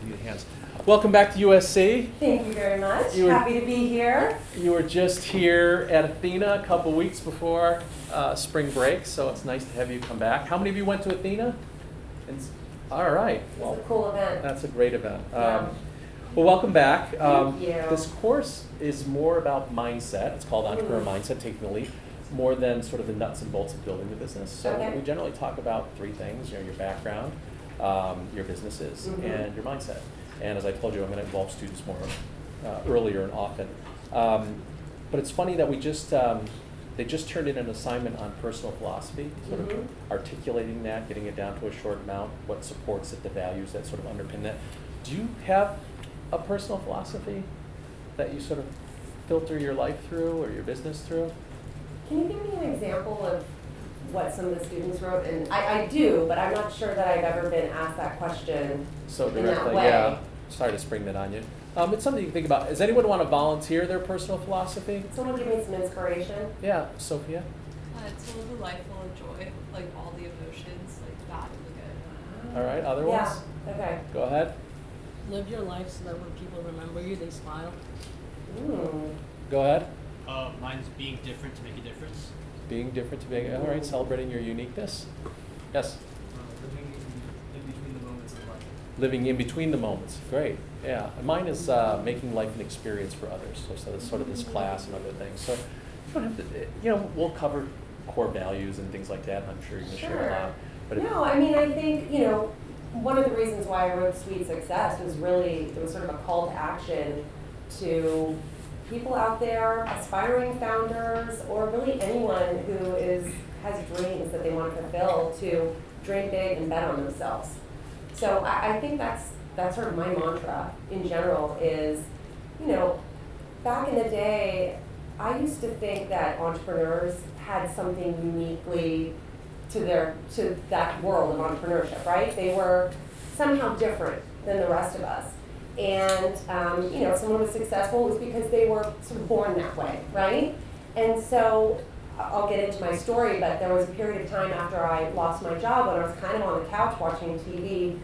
need hands. Welcome back to USC. Thank you very much. Happy to be here. You were just here at Athena a couple weeks before spring break, so it's nice to have you come back. How many of you went to Athena? All right. Well, it's a cool event. That's a great event. Yeah. Well, welcome back. Thank you. This course is more about mindset. It's called Entrepreneur Mindset, Taking the Leap, more than sort of the nuts and bolts of building the business. So we generally talk about three things: your background, your businesses, and your mindset. And as I told you, I'm going to involve students more earlier and often. But it's funny that they just turned in an assignment on personal philosophy, sort of articulating that, getting it down to a short amount, what supports it, the values that sort of underpin that. Do you have a personal philosophy that you sort of filter your life through or your business through? Can you give me an example of what some of the students wrote? And I do, but I'm not sure that I've ever been asked that question so in directly, that way. Yeah. Sorry to spring that on you. It's something you can think about. Does anyone want to volunteer their personal philosophy? Someone give me some inspiration. Yeah, Sophia? To live a life full of joy, like all the emotions, like bad and good. All right, other ones? Yeah, okay. Go ahead. Live your life so that when people remember you, they smile. Go ahead. Mine's being different to make a difference. Being different to being, all right, celebrating your uniqueness. Yes? Living in between the moments of life. Living in between the moments, great, yeah. And mine is making life an experience for others, so that's sort of this class and other things. So you don't have to, we'll cover core values and things like that, and I'm sure you're going to share a lot. But No, I mean, I think, one of the reasons why I wrote Sweet Success was really, it was sort of a call to action to people out there, aspiring founders, or really anyone who has dreams that they want to fulfill, to dream big and bet on themselves. So I think that's sort of my mantra in general is, back in the day, I used to think that entrepreneurs had something uniquely to that world of entrepreneurship, right? They were somehow different than the rest of us. And, if someone was successful, it was because they were sort of born that way, right? And so I'll get into my story, but there was a period of time after I lost my job when I was kind of on the couch watching TV,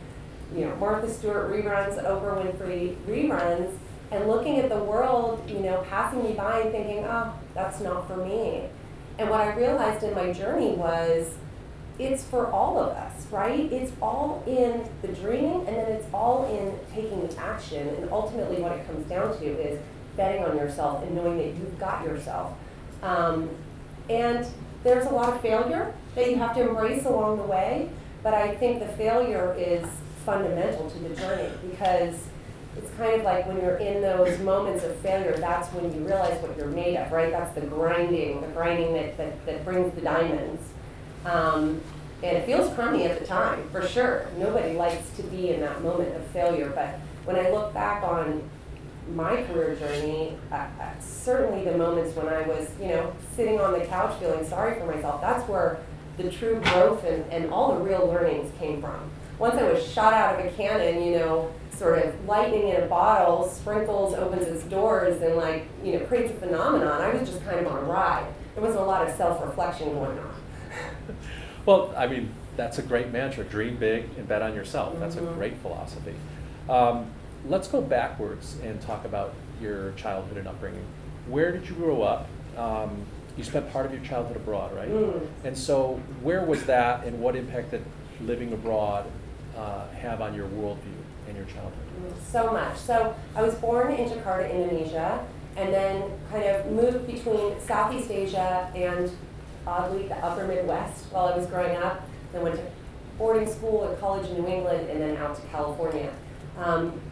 Martha Stewart reruns, Oprah Winfrey reruns, and looking at the world, passing me by and thinking, oh, that's not for me. And what I realized in my journey was, it's for all of us, right? It's all in the dreaming, and then it's all in taking the action. And ultimately what it comes down to is betting on yourself and knowing that you've got yourself. And there's a lot of failure that you have to embrace along the way, but I think the failure is fundamental to the journey, because it's kind of like when you're in those moments of failure, that's when you realize what you're made of, right? That's the grinding that brings the diamonds. And it feels crummy at the time, for sure. Nobody likes to be in that moment of failure, but when I look back on my career journey, certainly the moments when I was, sitting on the couch feeling sorry for myself, that's where the true growth and all the real learnings came from. Once I was shot out of a cannon, sort of lightning in a bottle, sprinkles, opens its doors, and creates a phenomenon, I was just kind of on a ride. There wasn't a lot of self-reflection going on. Well, I mean, that's a great mantra. Dream big and bet on yourself. That's a great philosophy. Let's go backwards and talk about your childhood and upbringing. Where did you grow up? You spent part of your childhood abroad, right? And so where was that, and what impact did living abroad have on your worldview and your childhood? So much. So I was born in Jakarta, Indonesia, and then kind of moved between Southeast Asia and oddly the upper Midwest while I was growing up. Then went to boarding school and college in New England, and then out to California.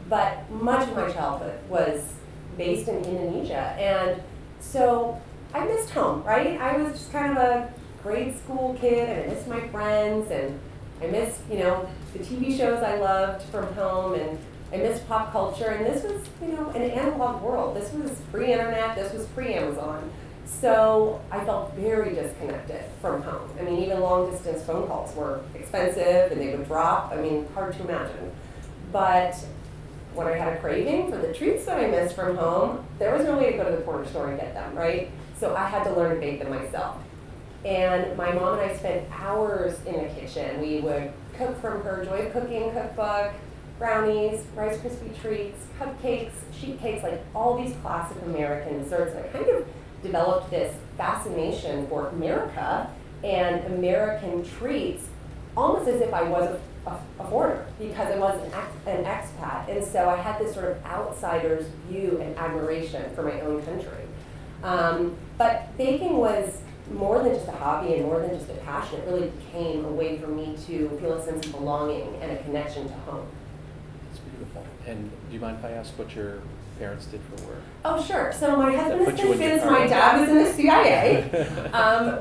But much of my childhood was based in Indonesia. And so I missed home, right? I was just kind of a grade school kid, and I missed my friends, and I missed, the TV shows I loved from home, and I missed pop culture. And this was, an analog world. This was pre-internet. This was pre-Amazon. So I felt very disconnected from home. I mean, even long-distance phone calls were expensive, and they would drop. I mean, hard to imagine. But when I had a craving for the treats that I missed from home, there was no way to go to the corner store and get them, right? So I had to learn to bake them myself. And my mom and I spent hours in the kitchen. We would cook from her Joy of Cooking cookbook, brownies, Rice Krispie treats, cupcakes, sheet cakes, like all these classic American desserts. And I kind of developed this fascination for America and American treats, almost as if I was a foreigner, because I was an expat. And so I had this sort of outsider's view and admiration for my own country. But baking was more than just a hobby and more than just a passion. It really became a way for me to feel a sense of belonging and a connection to home. It's beautiful. And do you mind if I ask what your parents did for work? Oh, sure. So my husband Put has you been in your since my car? dad was in the CIA.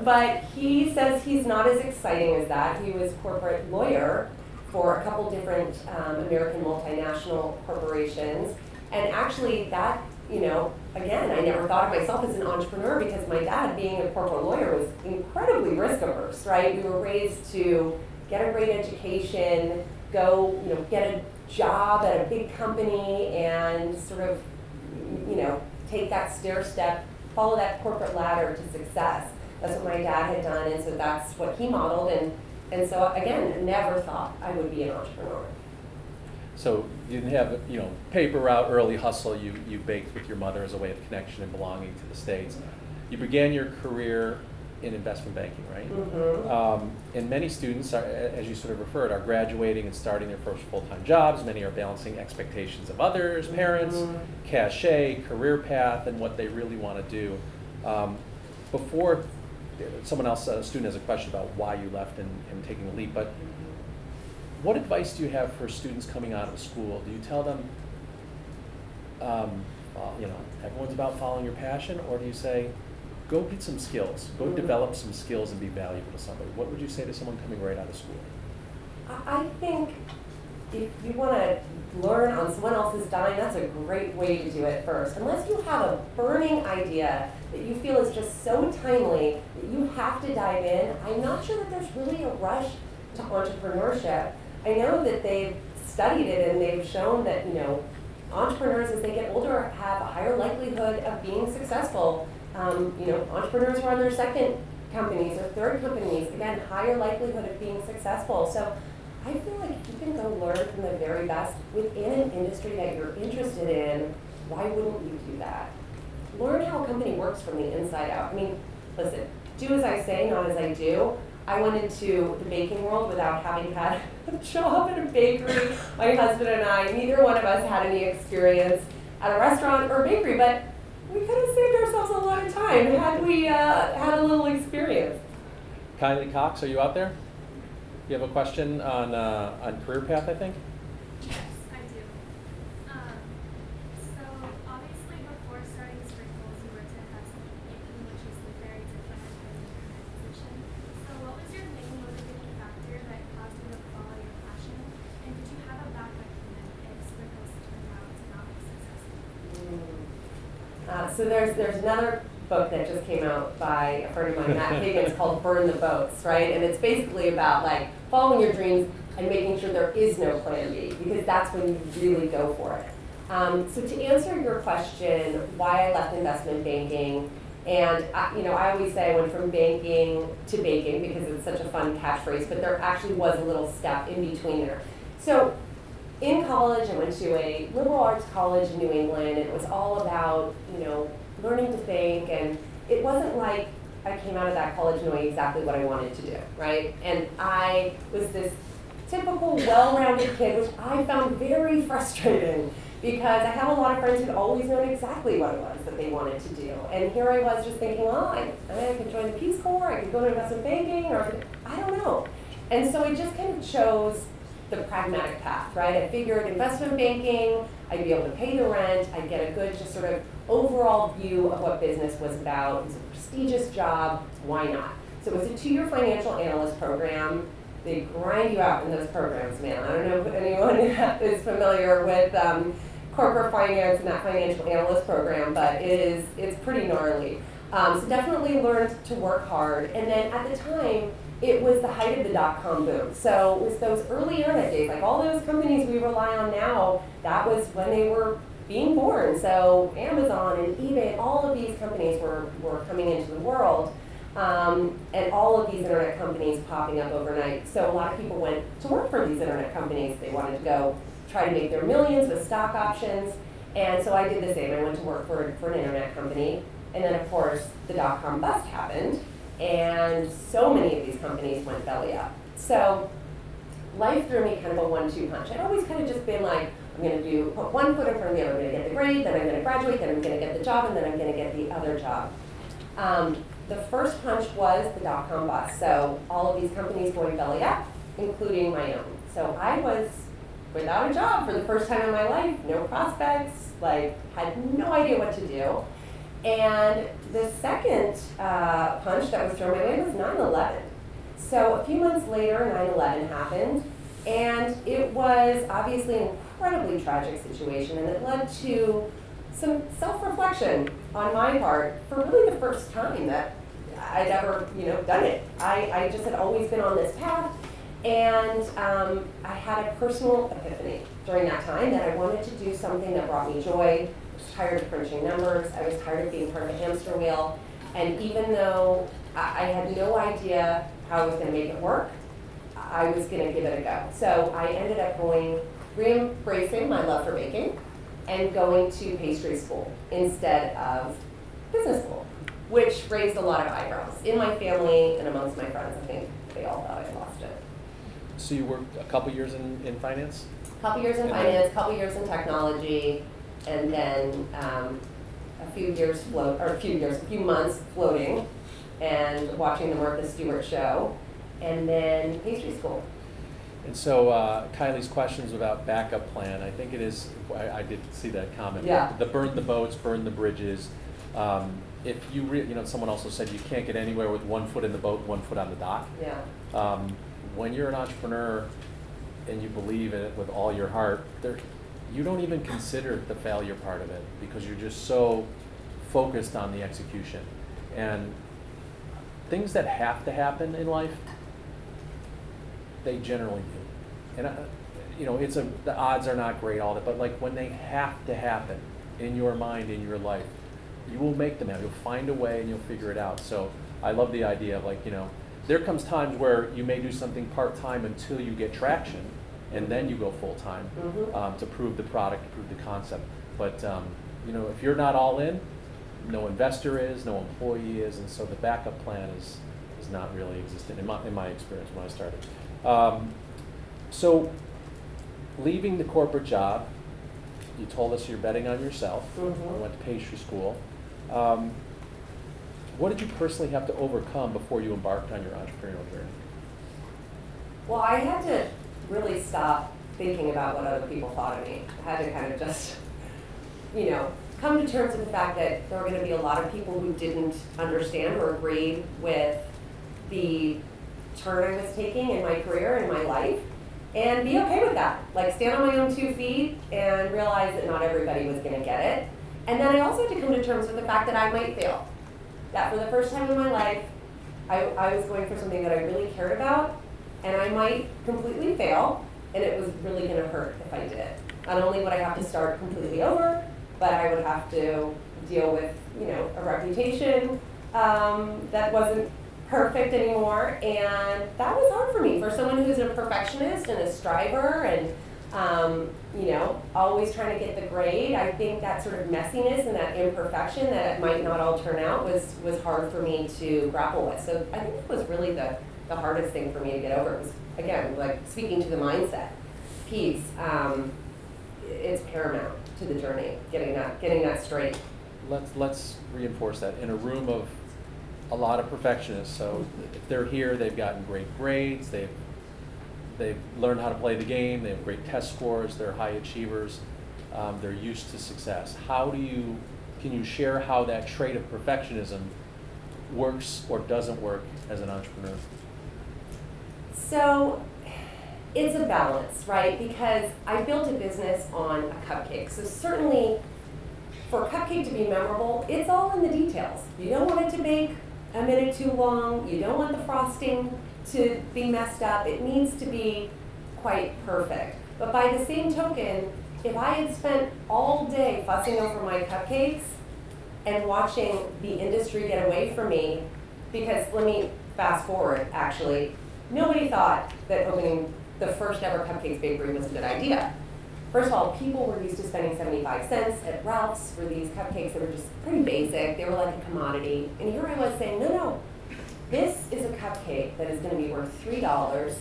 But he says he's not as exciting as that. He was corporate lawyer for a couple different American multinational corporations. And actually that, again, I never thought of myself as an entrepreneur because my dad, being a corporate lawyer, was incredibly risk averse, right? We were raised to get a great education, go, get a job at a big company and sort of, take that stair step, follow that corporate ladder to success. That's what my dad had done, and so that's what he modeled. And so again, never thought I would be an entrepreneur. So you didn't have, paper route, early hustle. You baked with your mother as a way of connection and belonging to the States. You began your career in investment banking, right? Mm-hmm. And many students, as you sort of referred, are graduating and starting their first full-time jobs. Many are balancing expectations of others, parents, cachet, career path, and what they really want to do. Before someone else, a student has a question about why you left and taking the leap, but what advice do you have for students coming out of school? Do you tell them, everyone's about following your passion, or do you say, go get some skills, go develop some skills and be valuable to somebody? What would you say to someone coming right out of school? I think if you want to learn on someone else's dime, that's a great way to do it first. Unless you have a burning idea that you feel is just so timely that you have to dive in, I'm not sure that there's really a rush to entrepreneurship. I know that they've studied it and they've shown that, entrepreneurs as they get older have a higher likelihood of being successful. Entrepreneurs who are on their second companies or third companies, again, higher likelihood of being successful. So I feel like if you can go learn from the very best within an industry that you're interested in, why wouldn't you do that? Learn how a company works from the inside out. I mean, listen, do as I say, not as I do. I went into the baking world without having had a job in a bakery. My husband and I, neither one of us had any experience at a restaurant or a bakery, but we could have saved ourselves a lot of time had we had a little experience. Kylie Cox, are you out there? You have a question on career path, I think? Yes, I do. So obviously before starting Sprinkles, you worked at investment banking, which is very different than your current position. So what was your main motivating factor that caused you to follow your passion? And did you have a backup plan if Sprinkles turned out to not be successful? So there's another book that just came out by a friend of mine, Matt Higgins, called Burn the Boats, right? And it's basically about following your dreams and making sure there is no plan B, because that's when you really go for it. So to answer your question, why I left investment banking, and I always say I went from banking to baking because it's such a fun catchphrase, but there actually was a little step in between there. So in college, I went to a liberal arts college in New England, and it was all about, learning to think, and it wasn't like I came out of that college knowing exactly what I wanted to do, right? And I was this typical well-rounded kid, which I found very frustrating because I have a lot of friends who'd always known exactly what it was that they wanted to do. And here I was just thinking, well, I could join the Peace Corps, I could go to investment banking, or I don't know. And so I just kind of chose the pragmatic path, right? I figured investment banking, I'd be able to pay the rent, I'd get a good just sort of overall view of what business was about. It was a prestigious job, why not? So it was a 2-year financial analyst program. They grind you out in those programs, man. I don't know if anyone is familiar with corporate finance and that financial analyst program, but it's pretty gnarly. So definitely learned to work hard. And then at the time, it was the height of the dot-com boom. So it was those early internet days, like all those companies we rely on now, that was when they were being born. So Amazon and eBay, all of these companies were coming into the world. And all of these internet companies popping up overnight. So a lot of people went to work for these internet companies. They wanted to go try to make their millions with stock options. And so I did the same. I went to work for an internet company. And then, of course, the dot-com bust happened. And so many of these companies went belly up. So life threw me kind of a 1-2 punch. I'd always kind of just been like, I'm going to put one foot in front of the other. I'm going to get the grade, then I'm going to graduate, then I'm going to get the job, and then I'm going to get the other job. The first punch was the dot-com bust. So all of these companies going belly up, including my own. So I was without a job for the first time in my life, no prospects, like had no idea what to do. And the second punch that was thrown my way was 9/11. So a few months later, 9/11 happened, and it was obviously an incredibly tragic situation, and it led to some self-reflection on my part for really the first time that I'd ever, done it. I just had always been on this path, and I had a personal epiphany during that time that I wanted to do something that brought me joy. I was tired of crunching numbers. I was tired of being part of a hamster wheel. And even though I had no idea how I was going to make it work, I was going to give it a go. So I ended up re-embracing my love for baking and going to pastry school instead of business school, which raised a lot of eyebrows in my family and amongst my friends. I think they all thought I lost it. So you worked a couple years in finance? A couple years in finance, a couple years in technology, and then a few months floating and watching the Martha Stewart show, and then pastry school. And so Kylie's questions about backup plan, I think it is, I did see that comment. Yeah. The burn the boats, burn the bridges. If you someone also said you can't get anywhere with one foot in the boat, one foot on the dock. Yeah. When you're an entrepreneur and you believe in it with all your heart, you don't even consider the failure part of it because you're just so focused on the execution. And things that have to happen in life, they generally do. And the odds are not great, all that, but like when they have to happen in your mind, in your life, you will make them happen. You'll find a way and you'll figure it out. So I love the idea of there comes times where you may do something part-time until you get traction, and then you go full-time to prove the product, to prove the concept. But if you're not all in, no investor is, no employee is, and so the backup plan is not really existent in my experience when I started. So leaving the corporate job, you told us you're betting on yourself. You went to pastry school. What did you personally have to overcome before you embarked on your entrepreneurial journey? Well, I had to really stop thinking about what other people thought of me. I had to kind of just, come to terms with the fact that there were going to be a lot of people who didn't understand or agree with the turn I was taking in my career and in my life, and be okay with that. Like, stand on my own 2 feet and realize that not everybody was going to get it. And then I also had to come to terms with the fact that I might fail. That for the first time in my life, I was going for something that I really cared about, and I might completely fail, and it was really going to hurt if I did. Not only would I have to start completely over, but I would have to deal with, a reputation that wasn't perfect anymore, and that was hard for me. For someone who's a perfectionist and a striver and always trying to get the grade, I think that sort of messiness and that imperfection that it might not all turn out was hard for me to grapple with. So I think that was really the hardest thing for me to get over. It was, again, like speaking to the mindset piece, it's paramount to the journey, getting that straight. Let's reinforce that. In a room of a lot of perfectionists, so if they're here, they've gotten great grades, they've learned how to play the game, they have great test scores, they're high achievers, they're used to success. Can you share how that trait of perfectionism works or doesn't work as an entrepreneur? So it's a balance, right? Because I built a business on a cupcake. So certainly for a cupcake to be memorable, it's all in the details. You don't want it to bake a minute too long. You don't want the frosting to be messed up. It needs to be quite perfect. But by the same token, if I had spent all day fussing over my cupcakes and watching the industry get away from me, because let me fast forward, actually, nobody thought that opening the first ever cupcakes bakery was a good idea. First of all, people were used to spending 75 cents at Ralph's for these cupcakes that were just pretty basic. They were like a commodity. And here I was saying, no, this is a cupcake that is going to be worth $3,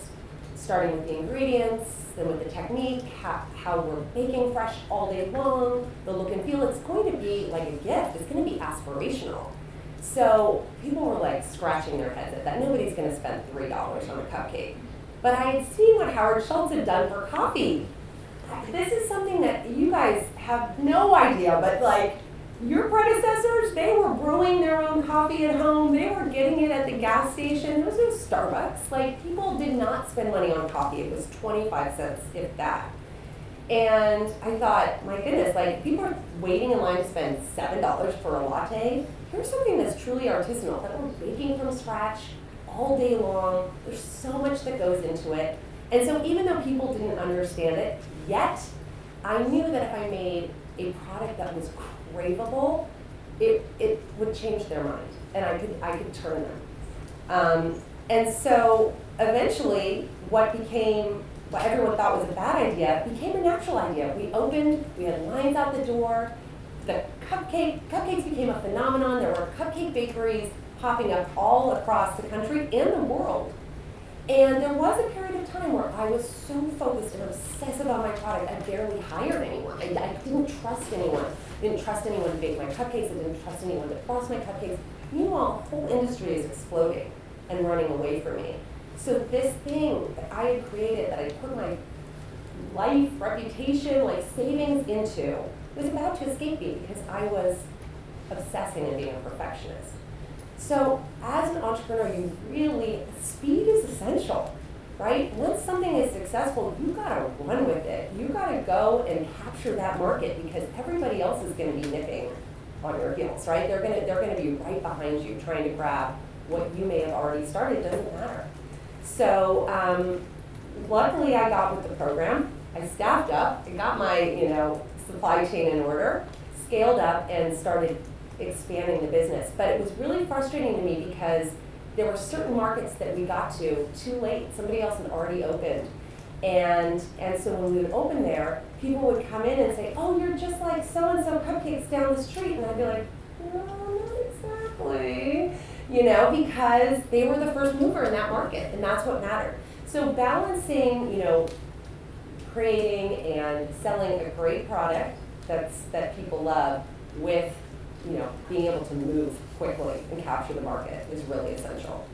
starting with the ingredients, then with the technique, how we're baking fresh all day long, the look and feel. It's going to be like a gift. It's going to be aspirational. So people were like scratching their heads at that. Nobody's going to spend $3 on a cupcake. But I had seen what Howard Schultz had done for coffee. This is something that you guys have no idea, but like your predecessors, they were brewing their own coffee at home. They were getting it at the gas station. There was no Starbucks. Like, people did not spend money on coffee. It was 25 cents, if that. And I thought, my goodness, like, people are waiting in line to spend $7 for a latte. Here's something that's truly artisanal, that we're baking from scratch all day long. There's so much that goes into it. And so even though people didn't understand it yet, I knew that if I made a product that was craveable, it would change their mind, and I could turn them. And so eventually, what everyone thought was a bad idea became a natural idea. We opened, we had lines out the door. The cupcakes became a phenomenon. There were cupcake bakeries popping up all across the country and the world. And there was a period of time where I was so focused and obsessive on my product, I barely hired anyone. I didn't trust anyone. I didn't trust anyone to bake my cupcakes. I didn't trust anyone to frost my cupcakes. Meanwhile, the whole industry is exploding and running away from me. So this thing that I had created, that I put my life, reputation, like savings into, was about to escape me because I was obsessing and being a perfectionist. So as an entrepreneur, speed is essential, right? Once something is successful, you gotta run with it. You gotta go and capture that market because everybody else is gonna be nipping on your heels, right? They're gonna be right behind you trying to grab what you may have already started. It doesn't matter. So luckily I got with the program. I staffed up, I got my supply chain in order, scaled up, and started expanding the business. But it was really frustrating to me because there were certain markets that we got to too late. Somebody else had already opened. And so when we would open there, people would come in and say, oh, you're just like so-and-so cupcakes down the street. And I'd be like, no, not exactly. Because they were the first mover in that market, and that's what mattered. So balancing, creating and selling a great product that people love with being able to move quickly and capture the market is really essential.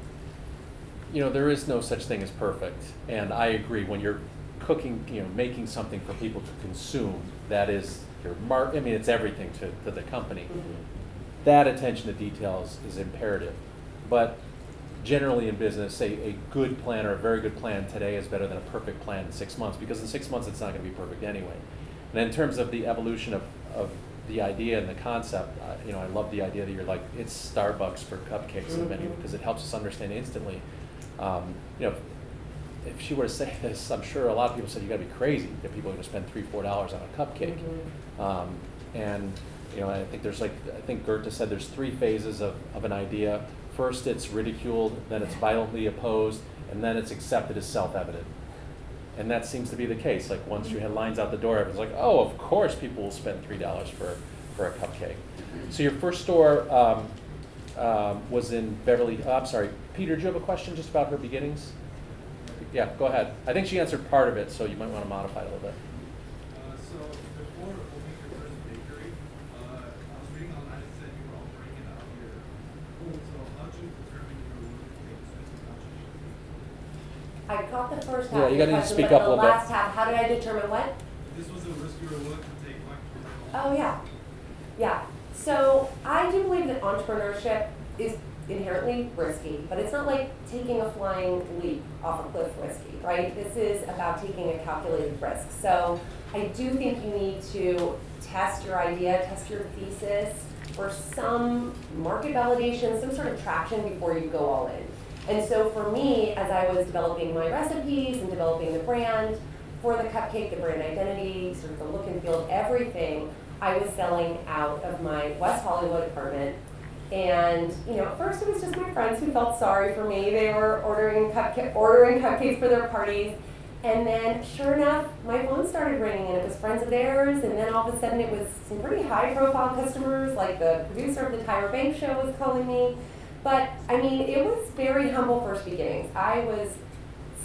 There is no such thing as perfect, and I agree. When you're cooking, making something for people to consume, that is your it's everything to the company. Mm-hmm. That attention to details is imperative, but generally in business, a good plan or a very good plan today is better than a perfect plan in 6 months, because in 6 months it's not going to be perfect anyway. And in terms of the evolution of the idea and the concept, I love the idea that you're like, it's Starbucks for cupcakes in the menu, because it helps us understand instantly. If she were to say this, I'm sure a lot of people said, you got to be crazy that people are going to spend $3-4 on a cupcake. And I think Goethe said there's 3 phases of an idea. First, it's ridiculed, then it's violently opposed, and then it's accepted as self-evident. And that seems to be the case. Like, once you had lines out the door, everyone's like, oh, of course people will spend $3 for a cupcake. So your first store was in Beverly. I'm sorry, Peter, do you have a question just about her beginnings? Yeah, go ahead. I think she answered part of it, so you might want to modify it a little bit. So before opening your first bakery, I was reading online, it said you were all breaking out your. So how did you determine you were willing to take this risk and how did you? I caught the first half Yeah, of you the gotta question, speak but up a the little bit. last half, how did I determine what? This was a risk you were willing to take, like. Oh, yeah. Yeah. So I do believe that entrepreneurship is inherently risky, but it's not like taking a flying leap off a cliff risky, right? This is about taking a calculated risk. So I do think you need to test your idea, test your thesis for some market validation, some sort of traction before you go all in. And so for me, as I was developing my recipes and developing the brand for the cupcake, the brand identity, sort of the look and feel of everything, I was selling out of my West Hollywood apartment. And at first it was just my friends who felt sorry for me. They were ordering cupcakes for their parties. And then, sure enough, my phone started ringing, and it was friends of theirs, and then all of a sudden it was some pretty high-profile customers, like the producer of the Tyra Banks show was calling me. But, I mean, it was very humble first beginnings. I was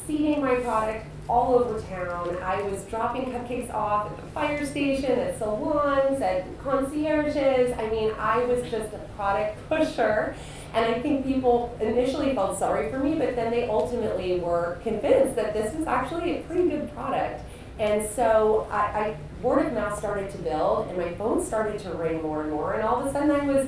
seeding my product all over town. I was dropping cupcakes off at the fire station, at salons, at concierges. I mean, I was just a product pusher. And I think people initially felt sorry for me, but then they ultimately were convinced that this was actually a pretty good product. And so word of mouth started to build, and my phone started to ring more and more. And all of a sudden I was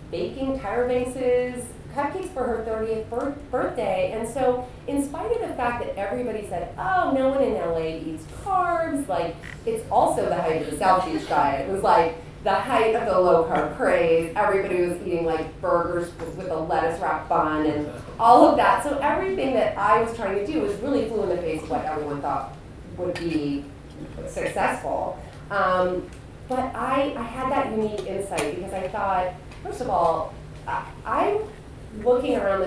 baking Tyra Banks's cupcakes for her 30th birthday. And so in spite of the fact that everybody said, oh, no one in LA eats carbs, like it's also the height of the South Beach diet. It was like the height of the low carb craze. Everybody was eating like burgers with a lettuce wrap bun and all of that. So everything that I was trying to do was really flew in the face of what everyone thought would be successful. But I had that unique insight because I thought, first of all, I'm looking around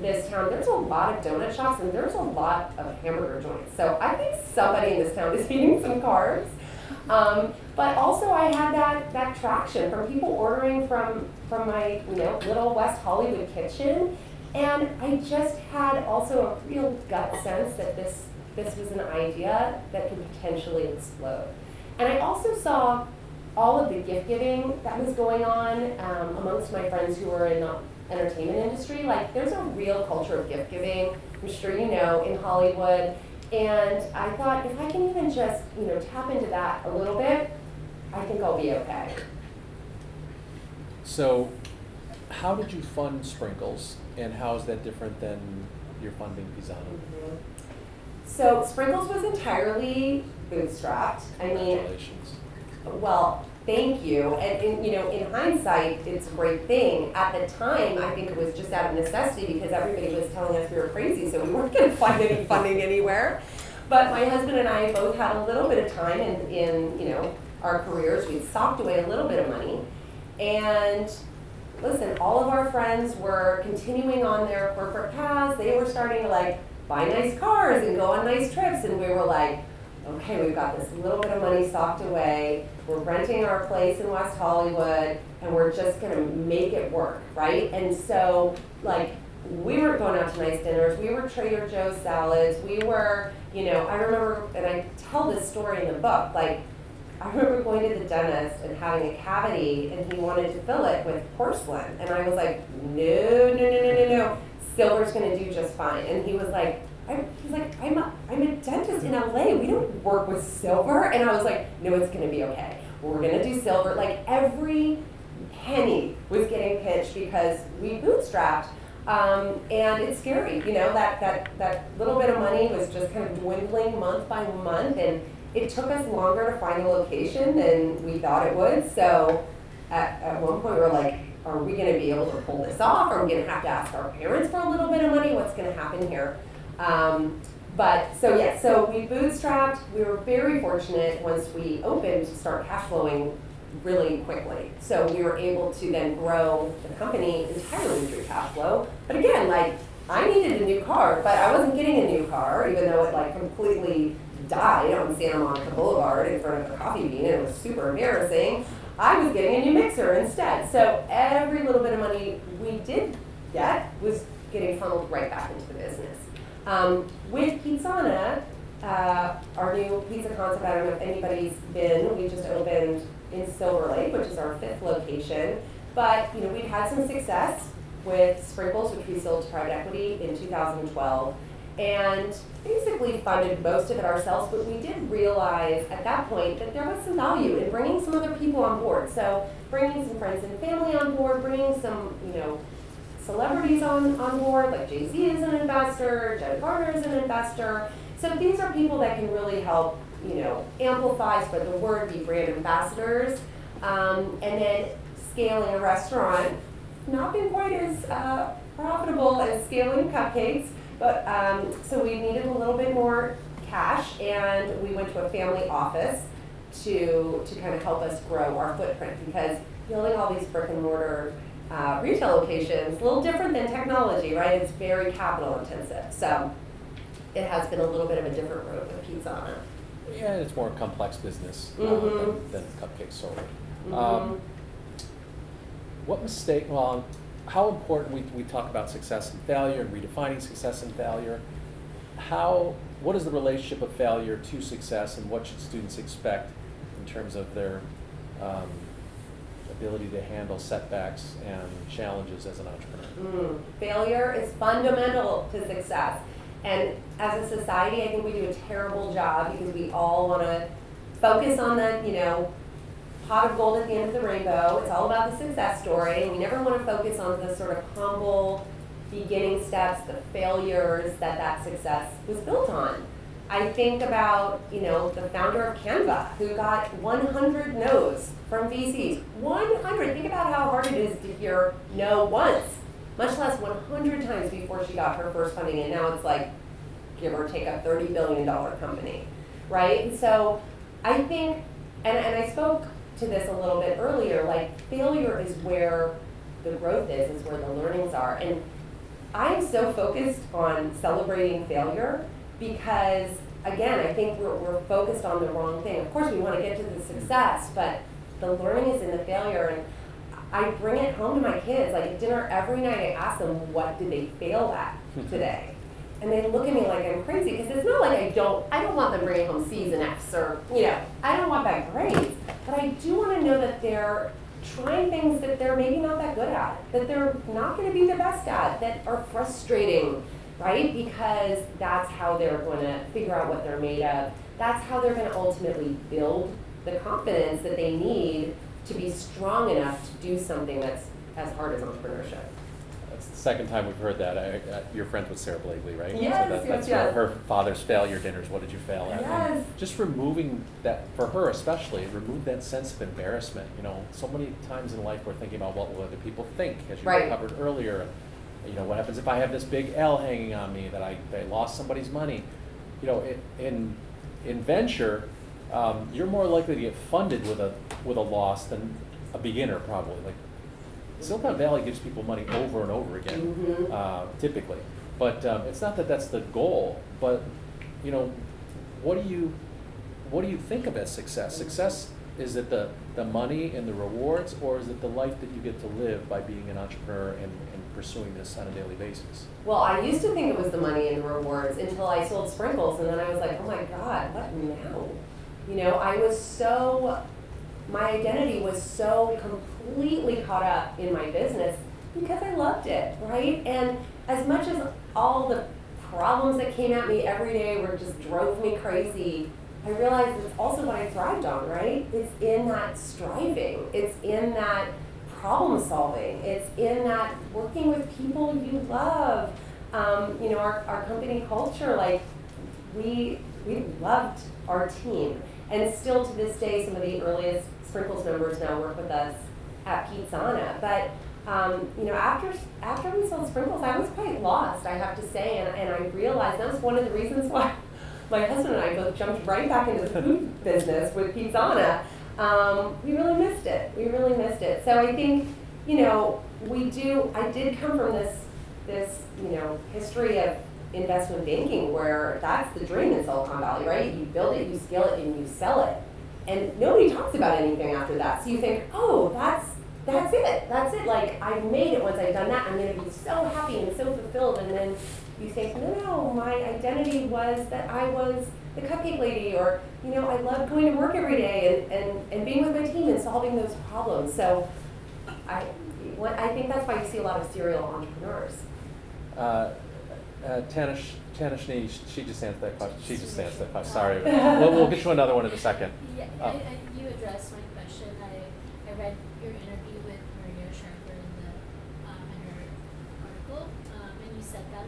this town, there's a lot of donut shops and there's a lot of hamburger joints. So I think somebody in this town is eating some carbs. But also I had that traction from people ordering from my little West Hollywood kitchen. And I just had also a real gut sense that this was an idea that could potentially explode. And I also saw all of the gift giving that was going on amongst my friends who were in the entertainment industry. Like there's a real culture of gift giving, I'm sure you know, in Hollywood. And I thought if I can even just tap into that a little bit, I think I'll be okay. So how did you fund Sprinkles, and how is that different than your funding Pizzana? Mm-hmm. So Sprinkles was entirely bootstrapped. I mean, Congratulations. well, thank you. And in hindsight, it's a great thing. At the time, I think it was just out of necessity because everybody was telling us we were crazy, so we weren't going to find any funding anywhere. But my husband and I both had a little bit of time in our careers. We'd socked away a little bit of money. And listen, all of our friends were continuing on their corporate paths. They were starting to buy nice cars and go on nice trips. And we were like, okay, we've got this little bit of money socked away. We're renting our place in West Hollywood, and we're just gonna make it work, right? And so, we weren't going out to nice dinners. We were Trader Joe's salads. We were, I remember, and I tell this story in the book, I remember going to the dentist and having a cavity, and he wanted to fill it with porcelain. And I was like, no. Silver's gonna do just fine. And he was like, I'm a dentist in LA. We don't work with silver. And I was like, no, it's gonna be okay. We're gonna do silver. Every penny was getting pitched because we bootstrapped. And it's scary, that little bit of money was just kind of dwindling month by month, and it took us longer to find a location than we thought it would. So at one point we were like, are we gonna be able to pull this off? Are we gonna have to ask our parents for a little bit of money? What's gonna happen here? So we bootstrapped. We were very fortunate once we opened to start cash flowing really quickly. So we were able to then grow the company entirely through cash flow. But again, I needed a new car, but I wasn't getting a new car, even though it completely died on Santa Monica Boulevard in front of a coffee bean, and it was super embarrassing. I was getting a new mixer instead. So every little bit of money we did get was getting funneled right back into the business. With Pizzana, our new pizza concept, I don't know if anybody's been, we just opened in Silver Lake, which is our 5th location. But we've had some success with Sprinkles, which we sold to private equity in 2012, and basically funded most of it ourselves. But we did realize at that point that there was some value in bringing some other people on board. So bringing some friends and family on board, bringing some celebrities on board, like Jay-Z is an investor, Jen Carter is an investor. So these are people that can really help amplify, spread the word, be brand ambassadors, and then scaling a restaurant. Not been quite as profitable as scaling cupcakes, but so we needed a little bit more cash, and we went to a family office to kind of help us grow our footprint, because building all these brick and mortar retail locations, a little different than technology, right? It's very capital intensive. So it has been a little bit of a different road with Pizzana. Yeah, it's more a complex business Mhm. than cupcakes solely. Mhm. What mistake, well, how important, we talk about success and failure and redefining success and failure. What is the relationship of failure to success, and what should students expect in terms of their ability to handle setbacks and challenges as an entrepreneur? Failure is fundamental to success. And as a society, I think we do a terrible job because we all want to focus on the, pot of gold at the end of the rainbow. It's all about the success story. And we never want to focus on the sort of humble beginning steps, the failures that success was built on. I think about, the founder of Canva, who got 100 no's from VCs. 100. Think about how hard it is to hear no once, much less 100 times before she got her first funding. And now it's like, give or take, a $30 billion company, right? And so I think, and I spoke to this a little bit earlier, like failure is where the growth is where the learnings are. And I'm so focused on celebrating failure because, again, I think we're focused on the wrong thing. Of course, we want to get to the success, but the learning is in the failure. And I bring it home to my kids. Like at dinner every night, I ask them, what did they fail at today? And they look at me like I'm crazy because it's not like I don't want them bringing home C's and F's or, I don't want bad grades. But I do want to know that they're trying things that they're maybe not that good at, that they're not going to be the best at, that are frustrating, right? Because that's how they're going to figure out what they're made of. That's how they're going to ultimately build the confidence that they need to be strong enough to do something that's as hard as entrepreneurship. That's the second time we've heard that. You're friends with Sarah Blakely, right? Yes, So that's yes. her father's failure dinners. What did you fail at? Yes. And just removing that, for her especially, remove that sense of embarrassment. So many times in life we're thinking about what will other people think, as you Right. covered earlier. What happens if I have this big L hanging on me, that I lost somebody's money? In venture, you're more likely to get funded with a loss than a beginner, probably. Like Silicon Valley gives people money over and over again, typically. But it's not that that's the goal. But what do you think of as success? Success, is it the money and the rewards, or is it the life that you get to live by being an entrepreneur and pursuing this on a daily basis? Well, I used to think it was the money and the rewards until I sold sprinkles, and then I was like, oh my God, what now? My identity was so completely caught up in my business because I loved it, right? And as much as all the problems that came at me every day just drove me crazy, I realized it's also what I thrived on, right? It's in that striving. It's in that problem solving. It's in that working with people you love. Our company culture, like we loved our team. And still to this day, some of the earliest Sprinkles members now work with us at Pizzana. But after we sold Sprinkles, I was quite lost, I have to say, and I realized that was one of the reasons why my husband and I both jumped right back into the food business with Pizzana. We really missed it. So I think, I did come from this history of investment banking where that's the dream in Silicon Valley, right? You build it, you scale it, and you sell it. And nobody talks about anything after that. So you think, oh, that's it. Like, I've made it once I've done that. I'm going to be so happy and so fulfilled. And then you think, no, my identity was that I was the cupcake lady, or, I loved going to work every day and being with my team and solving those problems. So I think that's why you see a lot of serial entrepreneurs. Tanishni, she just answered that question. Sorry. We'll get you another one in a second. Yeah, you addressed my question. I read your interview with Maria Sharper in the Hunter article, and you said that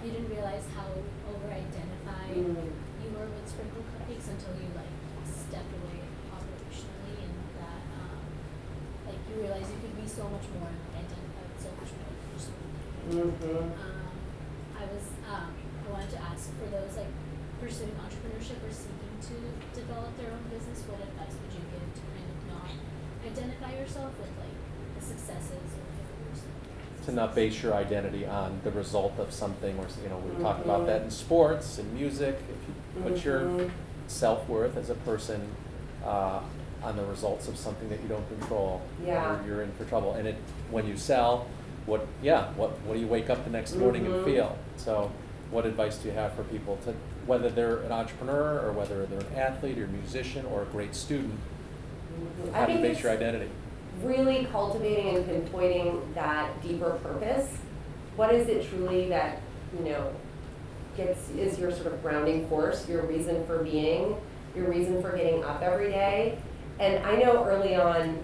you didn't realize how over-identified you were with Sprinkle Cupcakes until you stepped away operationally, and that you realized you could be so much more and identify with so much more personally. I wanted to ask, for those pursuing entrepreneurship or seeking to develop their own business, what advice would you give to kind of not identify yourself with the successes or failures? to not base your identity on the result of something, or, you know, we talk about that in sports and music. If you put your self-worth as a person on the results of something that you don't control, Yeah. you're in for trouble. And when you sell, what do you wake up the next morning and feel? So what advice do you have for people, to whether they're an entrepreneur or whether they're an athlete or a musician or a great student, how do you base your identity? Really cultivating and pinpointing that deeper purpose. What is it truly that, you know, is your sort of grounding force, your reason for being, your reason for getting up every day? And I know early on,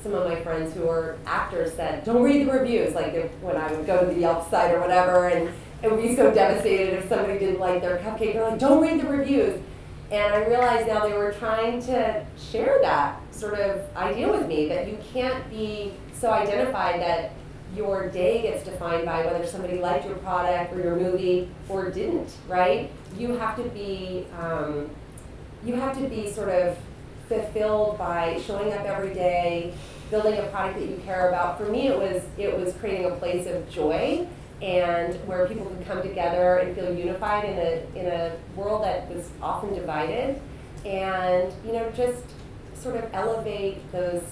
some of my friends who are actors said, don't read the reviews, like when I would go to the Yelp site or whatever, and would be so devastated if somebody didn't like their cupcake. They're like, don't read the reviews. And I realized now they were trying to share that sort of idea with me, that you can't be so identified that your day gets defined by whether somebody liked your product or your movie or didn't, right? You have to be sort of fulfilled by showing up every day, building a product that you care about. For me, it was creating a place of joy, and where people could come together and feel unified in a world that was often divided, and, you know, just sort of elevate those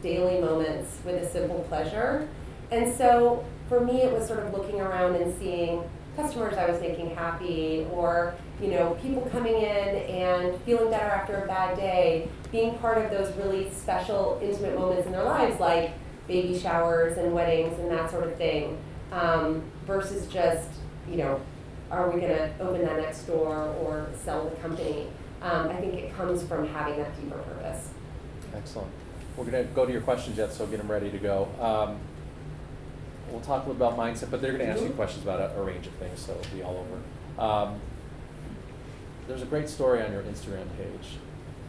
daily moments with a simple pleasure. And so for me, it was sort of looking around and seeing customers I was making happy, or, you know, people coming in and feeling better after a bad day, being part of those really special, intimate moments in their lives, like baby showers and weddings and that sort of thing, versus just, you know, are we gonna open that next door or sell the company? I think it comes from having that deeper purpose. Excellent. We're going to go to your questions yet, so get them ready to go. We'll talk a little about mindset, but they're going to ask you questions about a range of things, so it'll be all over. There's a great story on your Instagram page,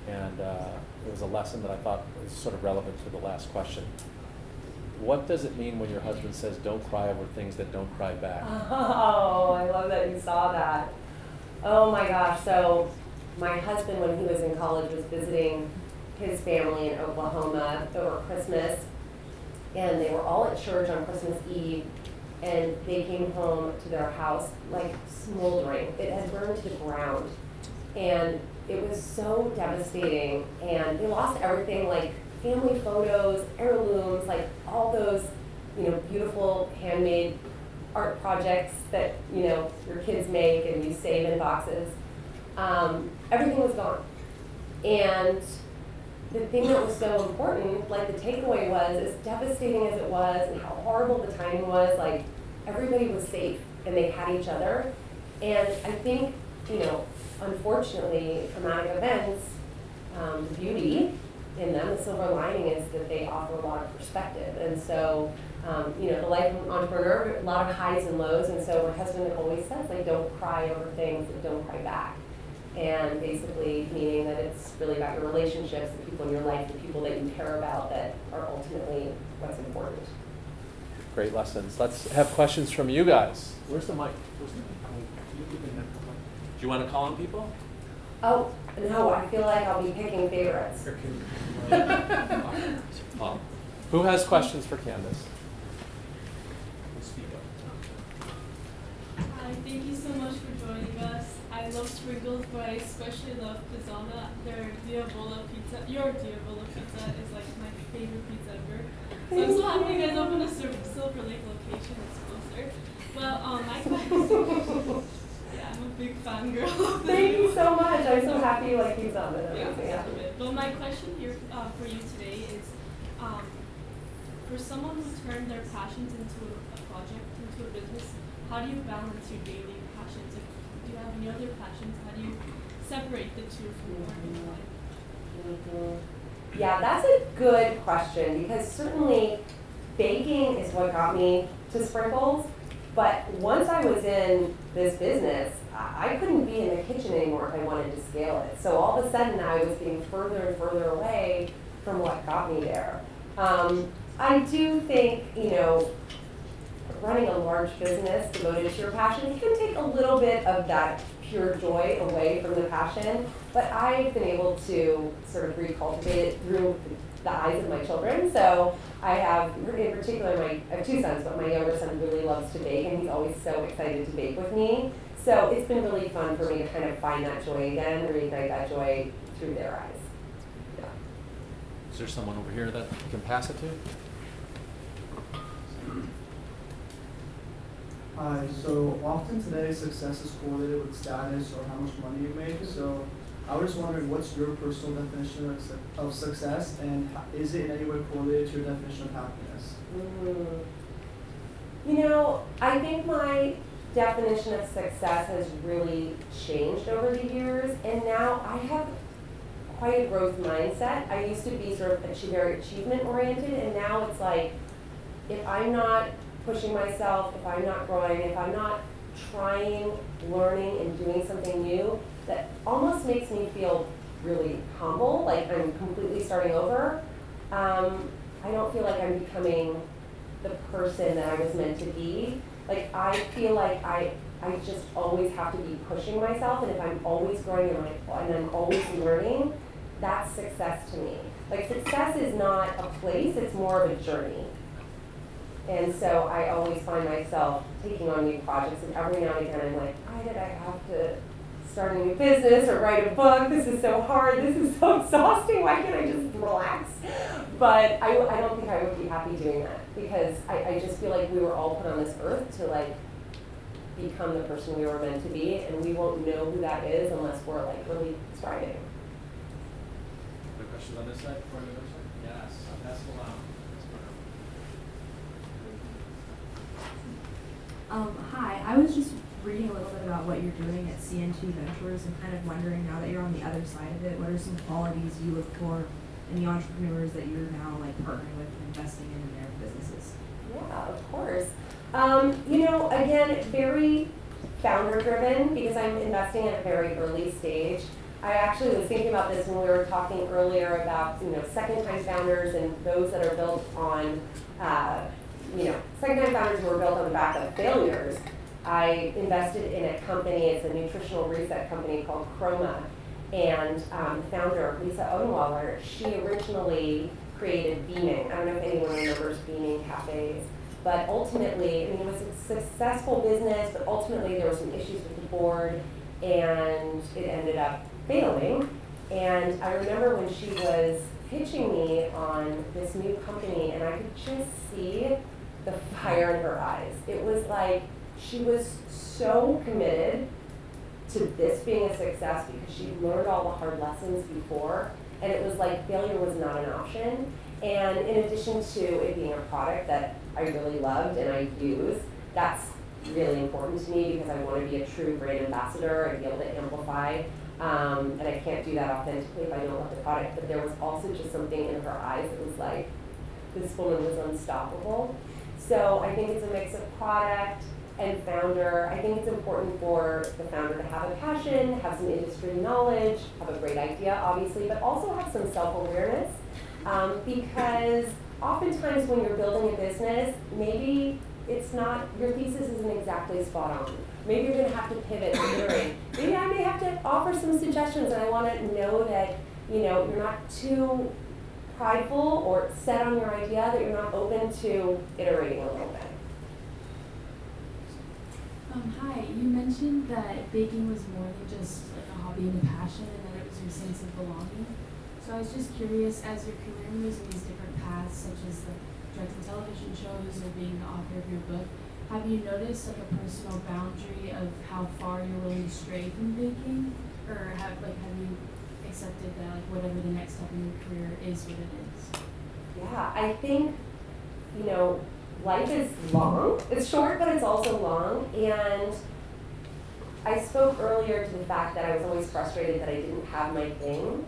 and it was a lesson that I thought was sort of relevant to the last question. What does it mean when your husband says, don't cry over things that don't cry back? Oh, I love that you saw that. Oh my gosh, so my husband, when he was in college, was visiting his family in Oklahoma over Christmas, and they were all at church on Christmas Eve, and they came home to their house like smoldering. It had burned to the ground, and it was so devastating, and they lost everything, like family photos, heirlooms, like all those, you know, beautiful handmade art projects that, you know, your kids make and you save in boxes. Everything was gone. And the thing that was so important, like the takeaway was, as devastating as it was and how horrible the timing was, like everybody was safe and they had each other. And I think, you know, unfortunately, traumatic events, the beauty in them, the silver lining is that they offer a lot of perspective. And so, you know, the life of an entrepreneur, a lot of highs and lows. And so my husband always says, like, don't cry over things that don't cry back. And basically meaning that it's really about your relationships, the people in your life, the people that you care about, that are ultimately what's important. Great lessons. Let's have questions from you guys. Where's the mic? Do you want to call on people? Oh, no, I feel like I'll be picking favorites. Who has questions for Candace? Hi, thank you so much for joining us. I love sprinkles, but I especially love Pizzana. Their Diavola pizza, your Diavola pizza is like my favorite pizza ever. So I'm so happy you guys opened a Silver Lake location. It's closer. Well, my question. Yeah, I'm a big fan girl. Thank you so much. I'm so happy you like Pizzana. Yeah. Well, my question here for you today is, for someone who turned their passions into a project, into a business, how do you balance your daily passions? Do you have any other passions? How do you separate the two from work and life? Yeah, that's a good question, because certainly baking is what got me to sprinkles. But once I was in this business, I couldn't be in the kitchen anymore if I wanted to scale it. So all of a sudden I was getting further and further away from what got me there. I do think, you know, running a large business devoted to your passion can take a little bit of that pure joy away from the passion. But I've been able to sort of recultivate it through the eyes of my children. So I have, in particular, I have 2 sons, but my younger son really loves to bake, and he's always so excited to bake with me. So it's been really fun for me to kind of find that joy again, reignite that joy through their eyes. Yeah. Is there someone over here that you can pass it to? Hi, so often today success is correlated with status or how much money you make. So I was just wondering, what's your personal definition of success, and is it in any way correlated to your definition of happiness? You know, I think my definition of success has really changed over the years, and now I have quite a growth mindset. I used to be sort of very achievement oriented, and now it's like, if I'm not pushing myself, if I'm not growing, if I'm not trying, learning, and doing something new, that almost makes me feel really humble, like I'm completely starting over. I don't feel like I'm becoming the person that I was meant to be. Like, I feel like I just always have to be pushing myself, and if I'm always growing and I'm always learning, that's success to me. Like, success is not a place, it's more of a journey. And so I always find myself taking on new projects, and every now and again I'm like, why did I have to start a new business or write a book? This is so hard, this is so exhausting, why can't I just relax? But I don't think I would be happy doing that, because I just feel like we were all put on this earth to like become the person we were meant to be, and we won't know who that is unless we're like really striving. Other questions on this side before we go to this side? Yes, pass it along. Hi, I was just reading a little bit about what you're doing at CNT Ventures and kind of wondering, now that you're on the other side of it, what are some qualities you look for in the entrepreneurs that you're now like partnering with and investing in their businesses? Yeah, of course. You know, again, very founder driven, because I'm investing at a very early stage. I actually was thinking about this when we were talking earlier about, you know, second-time founders and those that are built on, second-time founders who are built on the back of failures. I invested in a company, it's a nutritional reset company called Chroma, and the founder, Lisa Odenweiler, she originally created Beaming. I don't know if anyone remembers Beaming cafes, but ultimately, I mean, it was a successful business, but ultimately there were some issues with the board, and it ended up failing. And I remember when she was pitching me on this new company, and I could just see the fire in her eyes. It was like she was so committed to this being a success because she learned all the hard lessons before, and it was like failure was not an option. And in addition to it being a product that I really loved and I use, that's really important to me because I want to be a true brand ambassador and be able to amplify. And I can't do that authentically if I don't love the product. But there was also just something in her eyes that was like, this woman was unstoppable. So I think it's a mix of product and founder. I think it's important for the founder to have a passion, have some industry knowledge, have a great idea, obviously, but also have some self-awareness. Because oftentimes when you're building a business, maybe it's not, your thesis isn't exactly spot on. Maybe you're gonna have to pivot and iterate. Maybe I may have to offer some suggestions, and I wanna know that, you know, you're not too prideful or set on your idea, that you're not open to iterating a little bit. Hi, you mentioned that baking was more than just like a hobby and a passion, and that it was your sense of belonging. So I was just curious, as your career moves in these different paths, such as like directing television shows or being the author of your book, have you noticed like a personal boundary of how far you're willing to stray from baking, or have you accepted that like whatever the next step in your career is what it is? Yeah, I think, you know, life is long. It's short, but it's also long. And I spoke earlier to the fact that I was always frustrated that I didn't have my thing.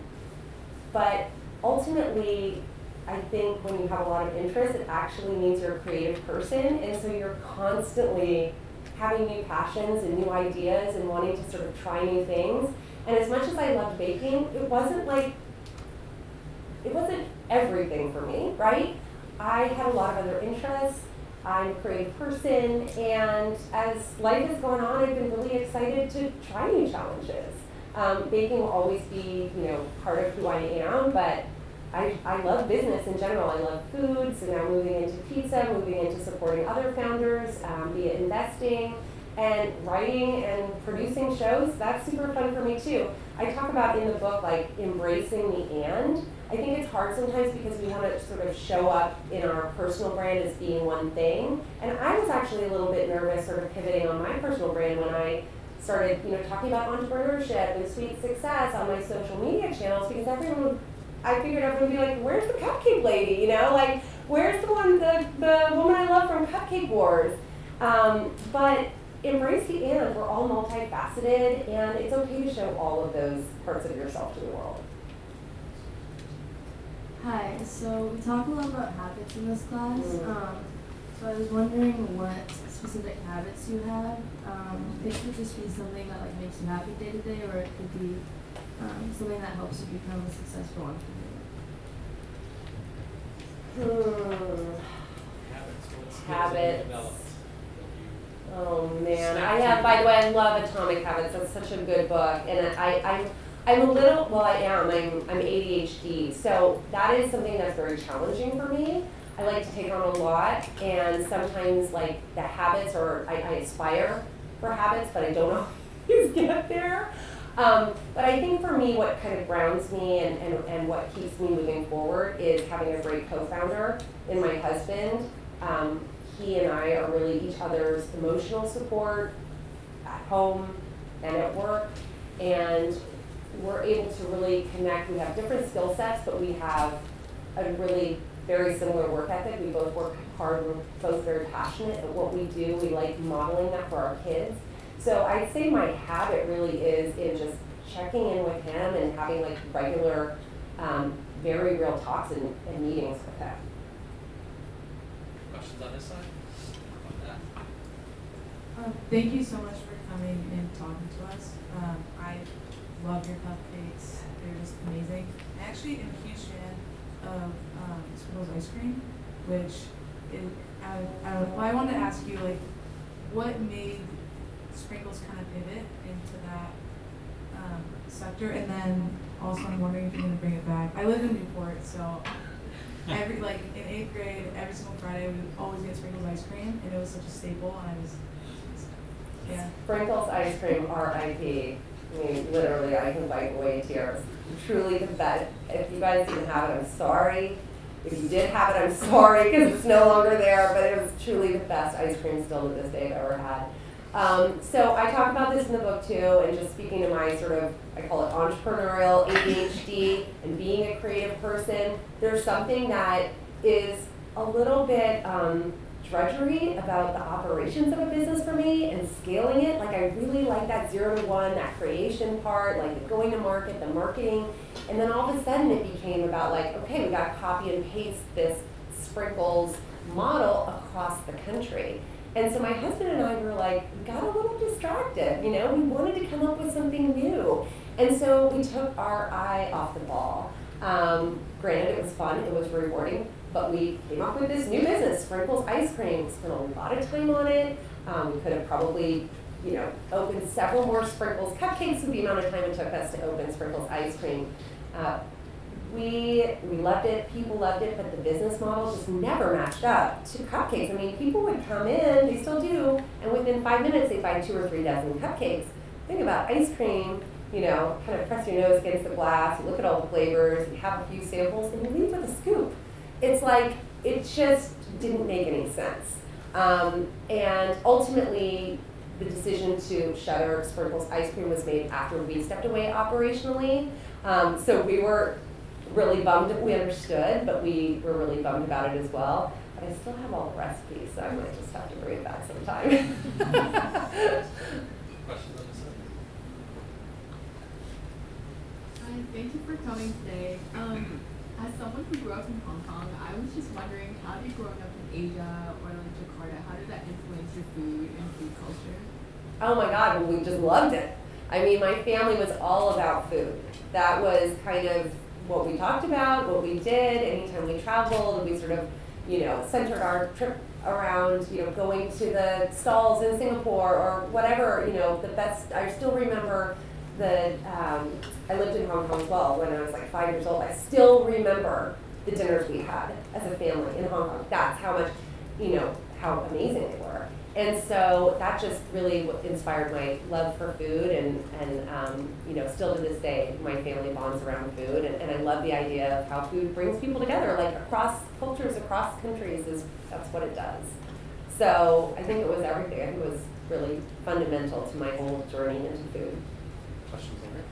But ultimately, I think when you have a lot of interest, it actually means you're a creative person. And so you're constantly having new passions and new ideas and wanting to sort of try new things. And as much as I loved baking, it wasn't everything for me, right? I had a lot of other interests. I'm a creative person, and as life has gone on, I've been really excited to try new challenges. Baking will always be, part of who I am, but I love business in general. I love food, so now moving into pizza, moving into supporting other founders, be it investing, and writing and producing shows, that's super fun for me too. I talk about in the book, like, embracing the and. I think it's hard sometimes because we want to sort of show up in our personal brand as being one thing. And I was actually a little bit nervous sort of pivoting on my personal brand when I started, talking about entrepreneurship and sweet success on my social media channels, because I figured everyone would be like, where's the cupcake lady? Like, where's the woman I love from Cupcake Wars? But embrace the and. We're all multifaceted, and it's okay to show all of those parts of yourself to the world. Hi, so we talk a lot about habits in this class. So I was wondering what specific habits you have. It could just be something that makes you happy day to day, or it could be something that helps you become a successful entrepreneur. Habits. Oh man, I have. By the way, I love Atomic Habits. That's such a good book, and I'm a little. Well, I am. I'm ADHD, so that is something that's very challenging for me. I like to take on a lot, and sometimes the habits, or I aspire for habits, but I don't always get there. But I think for me, what kind of grounds me and what keeps me moving forward is having a great co-founder in my husband. He and I are really each other's emotional support at home and at work, and we're able to really connect. We have different skill sets, but we have a really very similar work ethic. We both work hard. We're both very passionate at what we do. We like modeling that for our kids. So I'd say my habit really is in just checking in with him and having regular, very real talks and meetings with him. Questions on this side? Thank you so much for coming and talking to us. I love your cupcakes. They're just amazing. I actually am a huge fan of Sprinkles ice cream, which is, I wanted to ask you, what made Sprinkles kind of pivot into that sector? And then also I'm wondering if you're going to bring it back. I live in Newport, so in 8th grade, every single Friday, we would always get Sprinkles ice cream, and it was such a staple, and yeah. Sprinkles ice cream, R.I.P. I mean, literally, I can wipe away tears. Truly the best. If you guys didn't have it, I'm sorry. If you did have it, I'm sorry, because it's no longer there, but it was truly the best ice cream still to this day I've ever had. So I talk about this in the book too, and just speaking to my sort of, I call it entrepreneurial ADHD and being a creative person, there's something that is a little bit drudgery about the operations of a business for me and scaling it. I really like that 0 to 1, that creation part, the going to market, the marketing, and then all of a sudden it became about okay, we got to copy and paste this Sprinkles model across the country. And so my husband and I were we got a little distracted, we wanted to come up with something new. And so we took our eye off the ball. Granted, it was fun, it was rewarding, but we came up with this new business, Sprinkles Ice Cream. We spent a lot of time on it. We could have probably, opened several more Sprinkles cupcakes with the amount of time it took us to open Sprinkles Ice Cream. We loved it, people loved it, but the business model just never matched up to cupcakes. I mean, people would come in, they still do, and within 5 minutes they'd buy 2 or 3 dozen cupcakes. Think about ice cream, kind of press your nose against the glass, you look at all the flavors, you have a few samples, and you leave with a scoop. It's it just didn't make any sense. And ultimately, the decision to shutter Sprinkles Ice Cream was made after we stepped away operationally. So we were really bummed. We understood, but we were really bummed about it as well. But I still have all the recipes, so I might just have to bring it back sometime. Questions on this side? Hi, thank you for coming today. As someone who grew up in Hong Kong, I was just wondering, how did growing up in Asia or Jakarta, how did that influence your food and food culture? Oh my God, well, we just loved it. I mean, my family was all about food. That was kind of what we talked about, what we did. Anytime we traveled, we sort of centered our trip around, going to the stalls in Singapore or whatever, the best. I still remember I lived in Hong Kong as well when I was like 5 years old. I still remember the dinners we had as a family in Hong Kong. That's how much, how amazing they were. And so that just really inspired my love for food, and still to this day, my family bonds around food, and I love the idea of how food brings people together, like across cultures, across countries, that's what it does. So I think it was everything. I think it was really fundamental to my whole journey into food. Questions over here?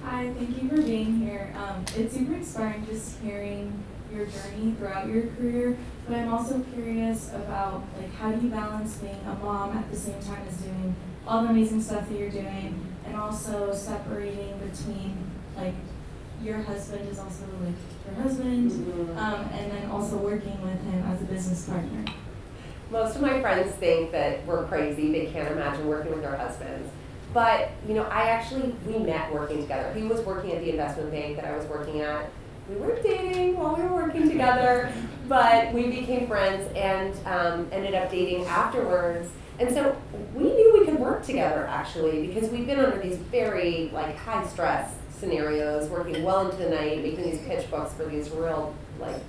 Hi, thank you for being here. It's super inspiring just hearing your journey throughout your career, but I'm also curious about how do you balance being a mom at the same time as doing all the amazing stuff that you're doing, and also separating between your husband is also your husband, and then also working with him as a business partner. Most of my friends think that we're crazy. They can't imagine working with their husbands. But, we met working together. He was working at the investment bank that I was working at. We weren't dating while we were working together, but we became friends and ended up dating afterwards. And so we knew we could work together, actually, because we've been under these very high stress scenarios, working well into the night, making these pitch books for these real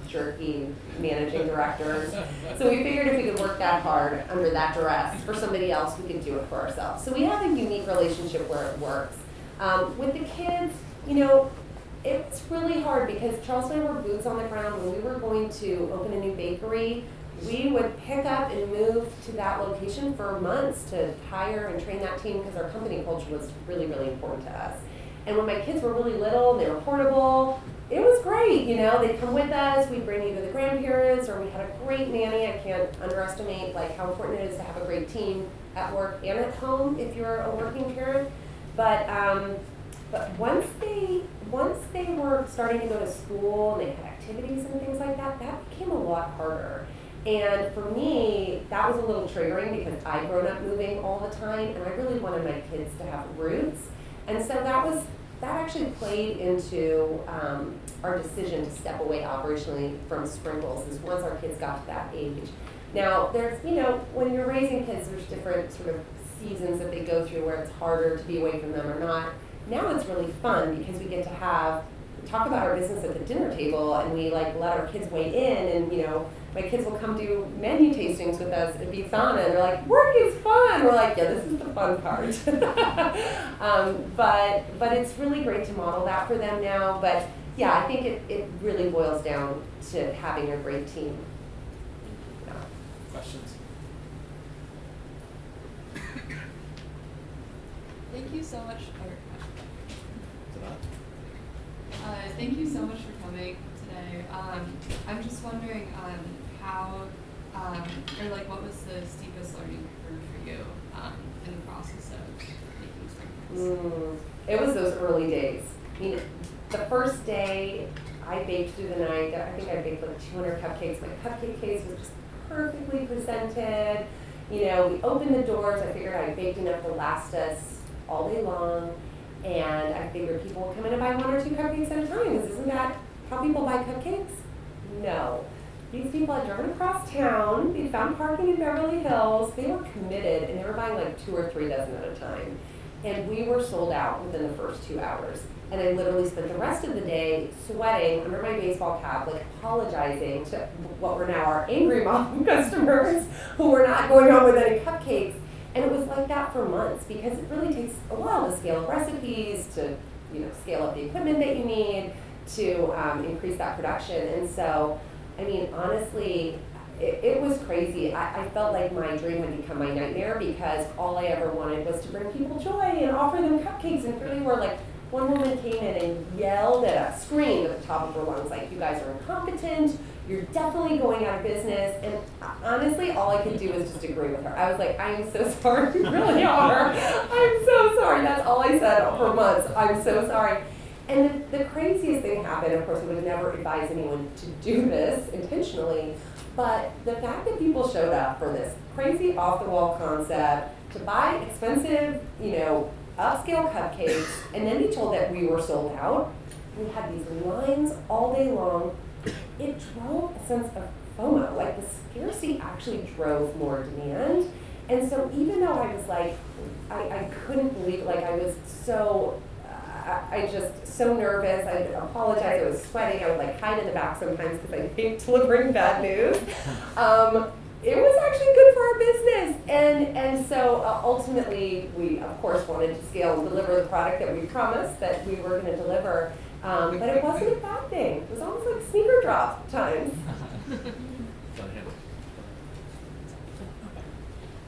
jerky managing directors. So we figured if we could work that hard under that duress for somebody else, we could do it for ourselves. So we have a unique relationship where it works. With the kids, it's really hard because Charles and I were boots on the ground. When we were going to open a new bakery, we would pick up and move to that location for months to hire and train that team because our company culture was really, really important to us. And when my kids were really little and they were portable, it was great, they'd come with us, we'd bring either the grandparents, or we had a great nanny. I can't underestimate how important it is to have a great team at work and at home if you're a working parent. But once they were starting to go to school and they had activities and things like that, that became a lot harder. And for me, that was a little triggering because I'd grown up moving all the time, and I really wanted my kids to have roots. And so that actually played into our decision to step away operationally from Sprinkles, is once our kids got to that age. Now, there's, when you're raising kids, there's different sort of seasons that they go through where it's harder to be away from them or not. Now it's really fun because we get to talk about our business at the dinner table, and we let our kids weigh in, and my kids will come do menu tastings with us at Pizzana, and they're like, work is fun. We're like, yeah, this is the fun part. But it's really great to model that for them now. But yeah, I think it really boils down to having a great team. Yeah. Questions? Thank you so much. Thank you so much for coming today. I'm just wondering how, or what was the steepest learning curve for you in the process of making sprinkles? It was those early days. The first day I baked through the night. I think I baked 200 cupcakes. My cupcake case was just perfectly presented. We opened the doors. I figured I baked enough to last us all day long. And I figured people will come in and buy 1 or 2 cupcakes at a time. Isn't that how people buy cupcakes? No. These people had driven across town. They found parking in Beverly Hills. They were committed, and they were buying 2 or 3 dozen at a time. And we were sold out within the first 2 hours. And I literally spent the rest of the day sweating under my baseball cap, apologizing to what were now our angry mom customers who were not going home with any cupcakes. And it was like that for months because it really takes a while to scale up recipes, to scale up the equipment that you need, to increase that production. And so, honestly, it was crazy. I felt like my dream had become my nightmare because all I ever wanted was to bring people joy and offer them cupcakes. And here they were, one woman came in and yelled at us, screamed at the top of her lungs, you guys are incompetent. You're definitely going out of business. And honestly, all I could do was just agree with her. I was like, I am so sorry. You really are. I'm so sorry. That's all I said for months. I'm so sorry. And the craziest thing happened. Of course, I would never advise anyone to do this intentionally. But the fact that people showed up for this crazy off-the-wall concept to buy expensive, upscale cupcakes, and then be told that we were sold out. We had these lines all day long. it drove a sense of FOMO. Like the scarcity actually drove more demand. And so even though I was like, I couldn't believe it, like I was so, I just so nervous, I apologized, I was sweating, I would like hide in the back sometimes because I hate delivering bad news. It was actually good for our business. And so ultimately we of course wanted to scale and deliver the product that we promised that we were going to deliver. But it wasn't a bad thing. It was almost like sneaker drop times.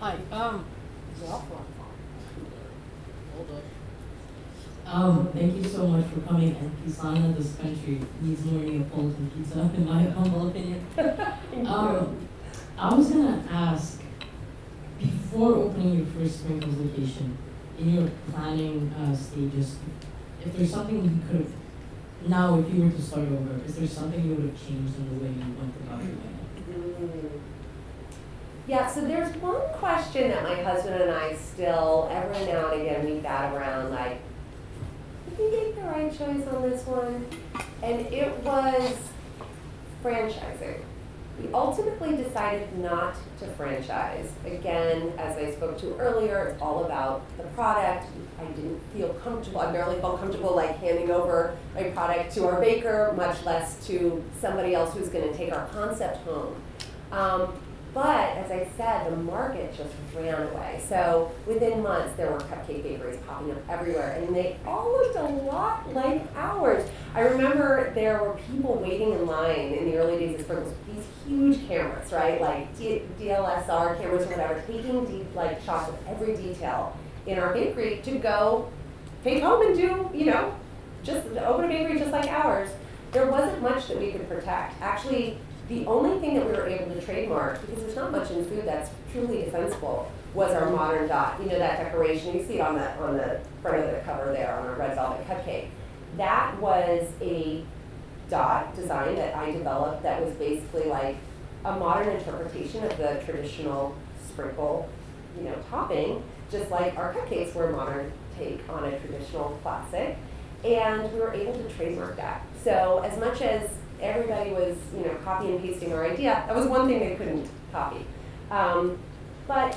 Hi, thank you so much for coming, and Pizzana, this country needs more Neapolitan pizza, in my humble opinion. I was gonna ask, before opening your first Sprinkles location, in your planning stages, if there's something you could have, now if you were to start over, is there something you would have changed in the way you went about doing it? Yeah, so there's one question that my husband and I still, every now and again, we bat around, like, did we make the right choice on this one? And it was franchising. We ultimately decided not to franchise. Again, as I spoke to earlier, it's all about the product. I didn't feel comfortable, I barely felt comfortable like handing over my product to our baker, much less to somebody else who's gonna take our concept home. But as I said, the market just ran away. So within months, there were cupcake bakeries popping up everywhere, and they all looked a lot like ours. I remember there were people waiting in line in the early days of Sprinkles with these huge cameras, right? Like DLSR cameras or whatever, taking deep like shots of every detail in our bakery to go take home and do, you know, just open a bakery just like ours. There wasn't much that we could protect. Actually, the only thing that we were able to trademark, because there's not much in food that's truly defensible, was our modern dot. You know, that decoration, you see it on the front of the cover there on our red velvet cupcake. That was a dot design that I developed that was basically like a modern interpretation of the traditional sprinkle, you know, topping, just like our cupcakes were a modern take on a traditional classic. And we were able to trademark that. So as much as everybody was, you know, copy and pasting our idea, that was one thing they couldn't copy. But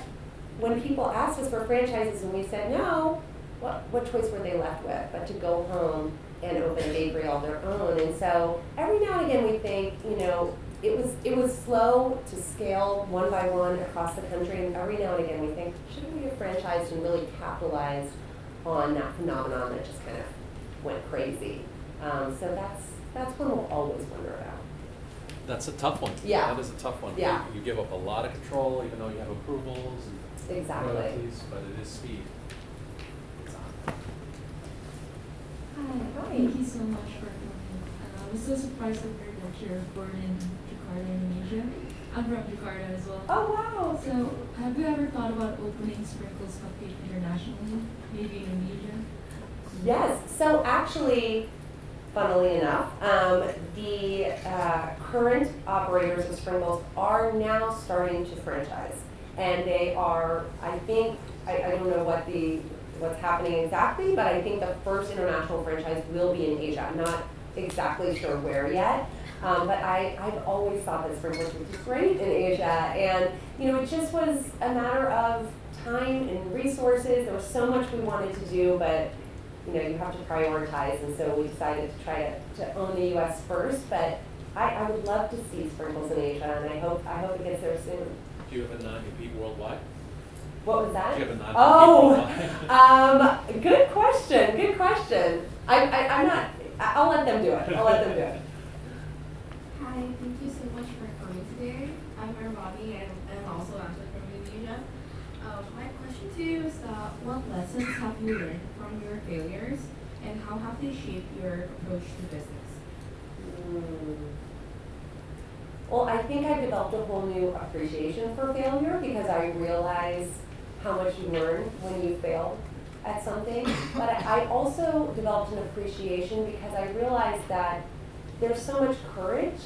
when people asked us for franchises and we said no, what choice were they left with but to go home and open a bakery all their own? And so every now and again we think, you know, it was slow to scale one by one across the country, and every now and again we think, shouldn't we have franchised and really capitalized on that phenomenon that just kind of went crazy? So that's one we'll always wonder about. That's a tough one. Yeah. That is a tough one. Yeah. You give up a lot of control, even though you have approvals and Exactly. royalties, but it is speed. Hi, thank you so much for coming. I was so surprised to hear that you're born in Jakarta, Indonesia. I'm from Jakarta as well. Oh, wow. So, have you ever thought about opening Sprinkles Cupcake internationally, maybe in Indonesia? Yes. So actually, funnily enough, the current operators of Sprinkles are now starting to franchise, and they are. I think I don't know what's happening exactly, but I think the first international franchise will be in Asia. I'm not exactly sure where yet. But I've always thought that Sprinkles would be great in Asia, and you know, it just was a matter of time and resources. There was so much we wanted to do, but you know, you have to prioritize, and so we decided to try to own the U.S. first. But I would love to see Sprinkles in Asia, and I hope it gets there soon. Do you have a non-compete worldwide? What was that? Do you have a non-compete worldwide? Good question. Good question. I'm not. I'll let them do it. I'll let them do it. Hi, thank you so much for coming today. I'm Armani and I'm also actually from Indonesia. My question to you is what lessons have you learned from your failures and how have they shaped your approach to business? Well, I think I've developed a whole new appreciation for failure because I realize how much you learn when you fail at something. But I also developed an appreciation because I realized that there's so much courage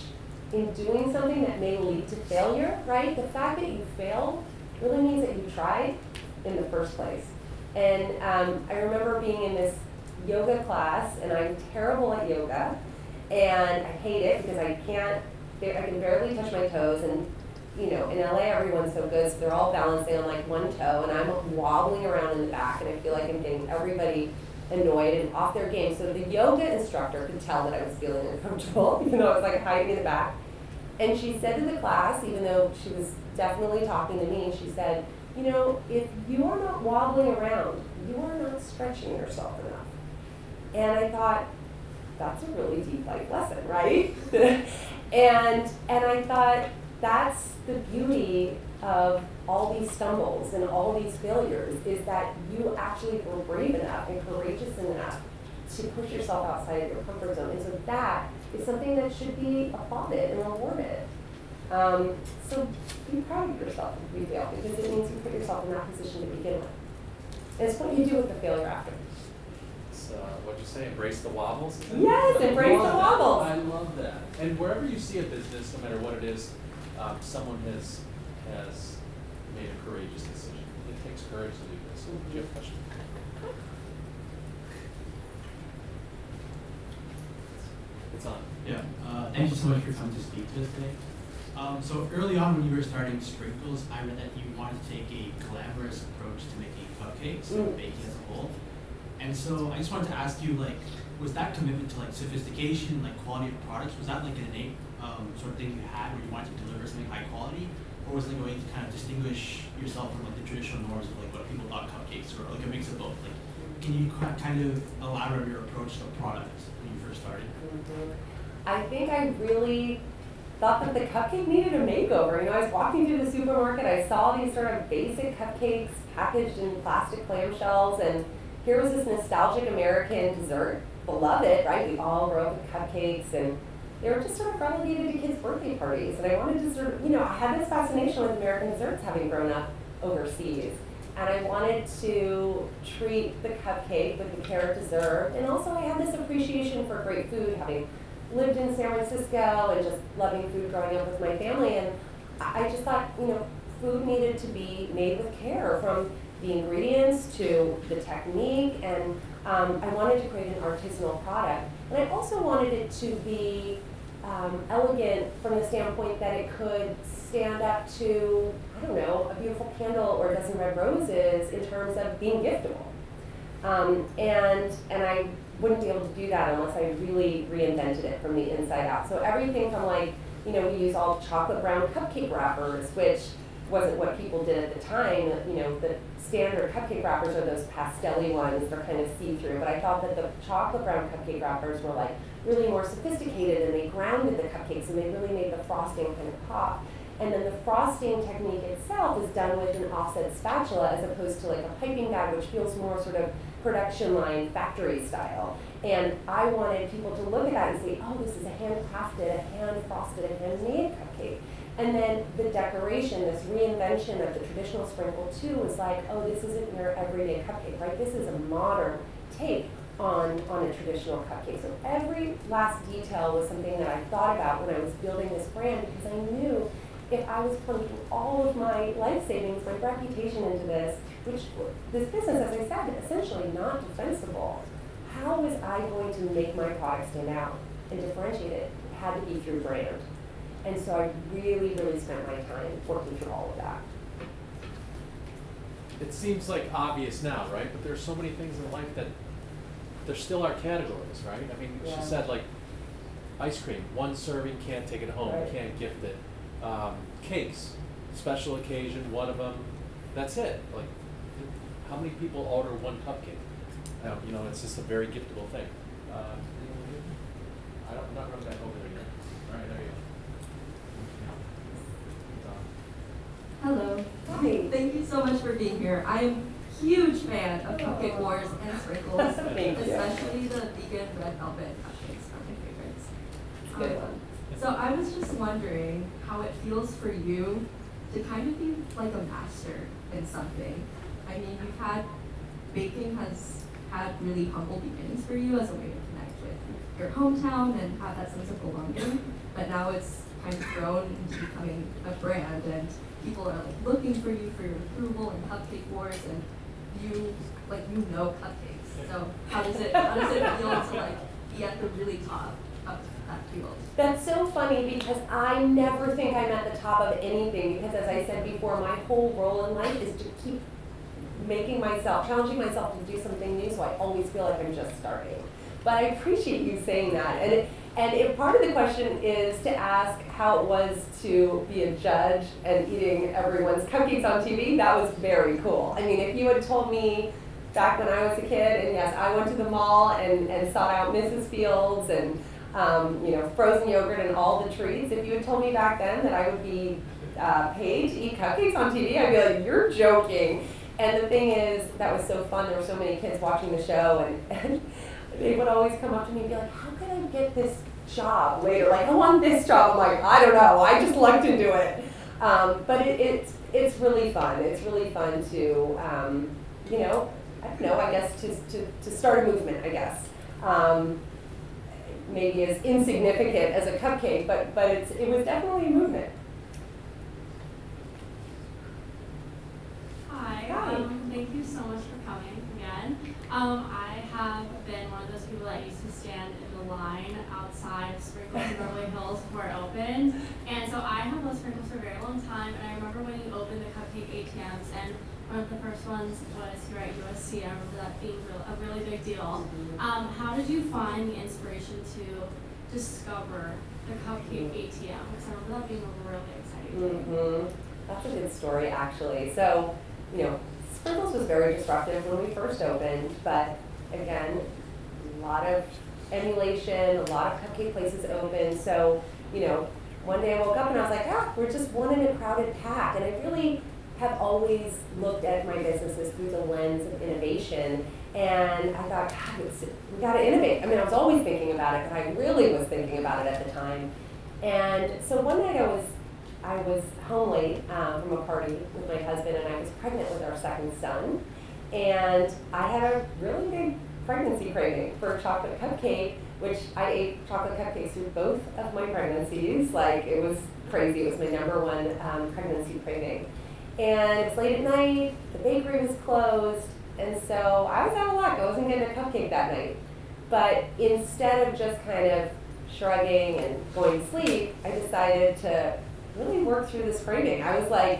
in doing something that may lead to failure, right? The fact that you failed really means that you tried in the first place. And I remember being in this yoga class, and I'm terrible at yoga, And I hate it because I can barely touch my toes, and in LA everyone's so good, so they're all balancing on like one toe, and I'm wobbling around in the back, and I feel like I'm getting everybody annoyed and off their game. So the yoga instructor could tell that I was feeling uncomfortable, even though I was like hiding in the back. And she said to the class, even though she was definitely talking to me, she said, if you are not wobbling around, you are not stretching yourself enough. And I thought, that's a really deep life lesson, right? and I thought, that's the beauty of all these stumbles and all these failures, is that you actually were brave enough and courageous enough to push yourself outside of your comfort zone. And so that is something that should be applauded and rewarded. So be proud of yourself if you fail, because it means you put yourself in that position to begin with. And it's what you do with the failure after. So, what'd you say? Embrace the wobbles? Yes, embrace the wobbles. I love that. And wherever you see a business, no matter what it is, someone has made a courageous decision. It takes courage to do this. So, do you have a question? It's on. Yeah. Thank you so much for coming to speak to us today. So early on when you were starting Sprinkles, I read that you wanted to take a glamorous approach to making cupcakes and baking as a whole. And so I just wanted to ask you, was that commitment to sophistication, quality of products, was that an innate sort of thing you had where you wanted to deliver something high quality? Or was it a way to kind of distinguish yourself from the traditional norms of what people thought cupcakes were, a mix of both? Can you kind of elaborate on your approach to the product when you first started? I think I really thought that the cupcake needed a makeover. I was walking through the supermarket, I saw these sort of basic cupcakes packaged in plastic clamshells, and here was this nostalgic American dessert, beloved, right? We all grew up with cupcakes, and they were just sort of relegated to kids' birthday parties. And I wanted to sort of, I had this fascination with American desserts having grown up overseas. And I wanted to treat the cupcake with the care it deserved. And also I had this appreciation for great food, having lived in San Francisco and just loving food growing up with my family. And I just thought, food needed to be made with care, from the ingredients to the technique. And I wanted to create an artisanal product. And I also wanted it to be elegant from the standpoint that it could stand up to, a beautiful candle or a dozen red roses in terms of being giftable. And I wouldn't be able to do that unless I really reinvented it from the inside out. So everything from we use all chocolate brown cupcake wrappers, which wasn't what people did at the time. The standard cupcake wrappers are those pastel-y ones, they're kind of see-through, but I thought that the chocolate brown cupcake wrappers were really more sophisticated, and they grounded the cupcakes, and they really made the frosting kind of pop. And then the frosting technique itself is done with an offset spatula as opposed to a piping bag, which feels more sort of production line, factory style. And I wanted people to look at that and say, oh, this is a handcrafted, a hand-frosted, a handmade cupcake. And then the decoration, this reinvention of the traditional sprinkle too, was oh, this isn't your everyday cupcake, right? This is a modern take on a traditional cupcake. So every last detail was something that I thought about when I was building this brand, because I knew if I was plunking all of my life savings, my reputation into this, which this business, as I said, essentially not defensible, how was I going to make my product stand out and differentiate it? It had to be through brand. And so I really, really spent my time working through all of that. It seems obvious now, right? But there's so many things in life that there still are categories, right? I mean, Yeah. she said ice cream, one serving, can't take it home, Right. can't gift it. Cakes, special occasion, one of them, that's it. How many people order one cupcake? It's just a very giftable thing. I'm not running that over there yet. All right, there you go. Hello. Hi. Thank you so much for being here. I'm a huge fan of Cupcake Wars and Sprinkles, Thank you. especially the vegan red velvet cupcakes are my favorites. Good. So I was just wondering how it feels for you to kind of be like a master in something. I mean, baking has had really humble beginnings for you as a way to connect with your hometown and have that sense of belonging, but now it's kind of grown into becoming a brand, and people are looking for you for your approval in Cupcake Wars, and you cupcakes. So how does it feel to be at the really top of that field? That's so funny because I never think I'm at the top of anything because as I said before, my whole role in life is to keep challenging myself to do something new, so I always feel like I'm just starting. But I appreciate you saying that. And if part of the question is to ask how it was to be a judge and eating everyone's cupcakes on TV, that was very cool. I mean, if you had told me back when I was a kid, and yes, I went to the mall and sought out Mrs. Fields and frozen yogurt and all the treats, if you had told me back then that I would be paid to eat cupcakes on TV, I'd be like, you're joking. And the thing is, that was so fun. There were so many kids watching the show, and they would always come up to me and be like, how can I get this job later? Like, I want this job. I'm like, I don't know. I just lucked into it. But it's really fun. It's really fun to, I don't know, I guess to start a movement, I guess. Maybe as insignificant as a cupcake, but it was definitely a movement. Hi. Thank you so much for coming again. I have been one of those people that used to stand in the line outside of Sprinkles in Beverly Hills before it opened. And so I have loved Sprinkles for a very long time. And I remember when you opened the cupcake ATMs, and one of the first ones was here at USC. I remember that being a really big deal. How did you find the inspiration to discover the cupcake ATM? Because I remember that being a really exciting thing. That's a good story, actually. So, Sprinkles was very disruptive when we first opened, but again, a lot of emulation, a lot of cupcake places open. So, one day I woke up and I was like, we're just one in a crowded pack. And I really have always looked at my businesses through the lens of innovation. And I thought, we got to innovate. I mean, I was always thinking about it, but I really was thinking about it at the time. And so one night I was home late from a party with my husband, and I was pregnant with our second son. And I had a really big pregnancy craving for a chocolate cupcake, which I ate chocolate cupcakes through both of my pregnancies. Like, it was crazy. It was my #1 pregnancy craving. And it was late at night, the bakery was closed, and so I was out of luck. I wasn't getting a cupcake that night. But instead of just kind of shrugging and going to sleep, I decided to really work through this craving. I was like,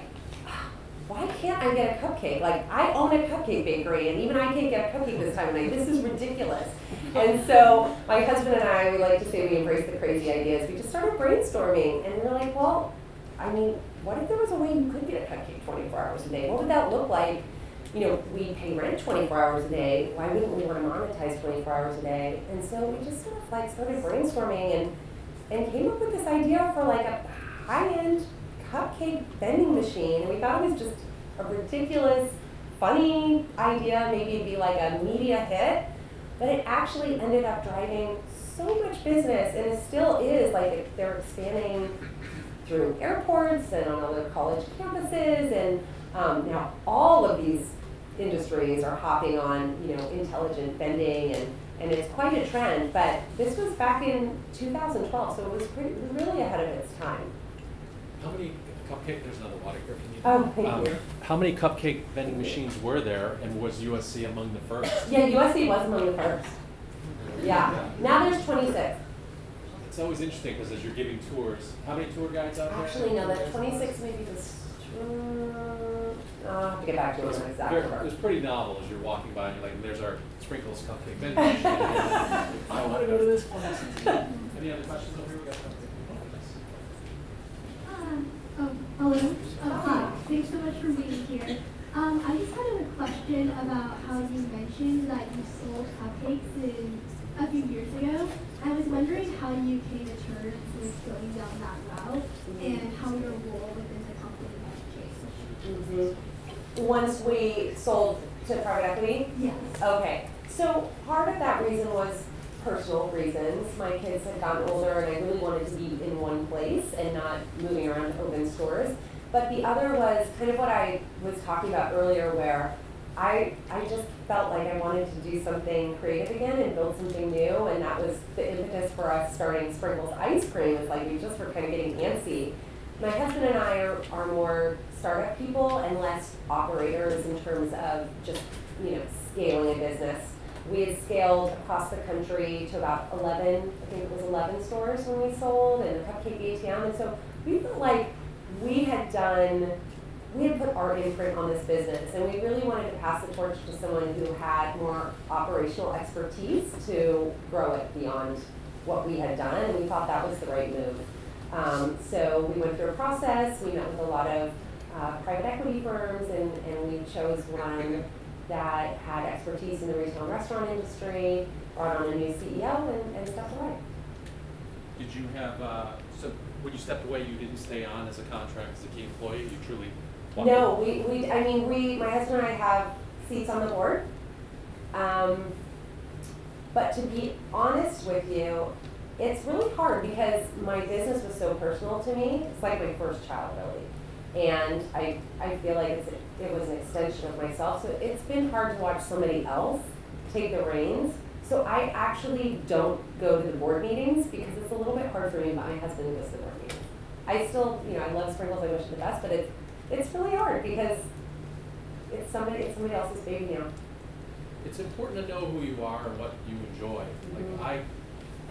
why can't I get a cupcake? Like, I own a cupcake bakery, and even I can't get a cupcake this time of night. This is ridiculous. And so my husband and I, we like to say we embrace the crazy ideas. We just started brainstorming, and we were like, well, I mean, what if there was a way you could get a cupcake 24 hours a day? What would that look like? We pay rent 24 hours a day. Why wouldn't we want to monetize 24 hours a day? And so we just sort of like started brainstorming and came up with this idea for like a high-end cupcake vending machine. And we thought it was just a ridiculous, funny idea. Maybe it'd be like a media hit. But it actually ended up driving so much business, and it still is. Like, they're expanding through airports and on other college campuses, and now all of these industries are hopping on, intelligent vending, and it's quite a trend. But this was back in 2012, so it was really ahead of its time. How many cupcake? There's another water here. Oh, thank you. How many cupcake vending machines were there, and was USC among the first? Yeah, USC was among the first. Yeah. Now there's 26. It's always interesting because as you're giving tours, how many tour guides out there? Actually, no, that 26 maybe was. I'll have to get back to you on the exact number. It was pretty novel as you're walking by and you're like, there's our Sprinkles cupcake vending machine. I want to go to this place. Any other questions over here? We got Hello. Hi. Thanks so much for being here. I just had a question about how you mentioned that you sold cupcakes a few years ago. I was wondering how you came to terms with going down that route and how your role within the company has changed. Once we sold to private equity? Yes. Okay. So part of that reason was personal reasons. My kids had gotten older, and I really wanted to be in one place and not moving around to open stores. But the other was kind of what I was talking about earlier, where I just felt like I wanted to do something creative again and build something new, and that was the impetus for us starting Sprinkles Ice Cream. It's like we just were kind of getting antsy. My husband and I are more startup people and less operators in terms of just, scaling a business. We had scaled across the country to about 11, I think it was 11 stores when we sold, and a cupcake ATM. And so we felt like we had put our imprint on this business, and we really wanted to pass the torch to someone who had more operational expertise to grow it beyond what we had done, and we thought that was the right move. So we went through a process, we met with a lot of private equity firms, and we chose one that had expertise in the retail and restaurant industry, brought on a new CEO, and stepped away. Did you have, so when you stepped away, you didn't stay on as a contract, as a key employee, you truly walked No, away? my husband and I have seats on the board. But to be honest with you, it's really hard because my business was so personal to me. It's like my first child, really. And I feel like it was an extension of myself. So it's been hard to watch somebody else take the reins. So I actually don't go to the board meetings because it's a little bit hard for me, but my husband goes to the board meetings. I still, I love Sprinkles, I wish it the best, but it's really hard because it's somebody else's baby now. It's important to know who you are and what you enjoy. Mm-hmm. Like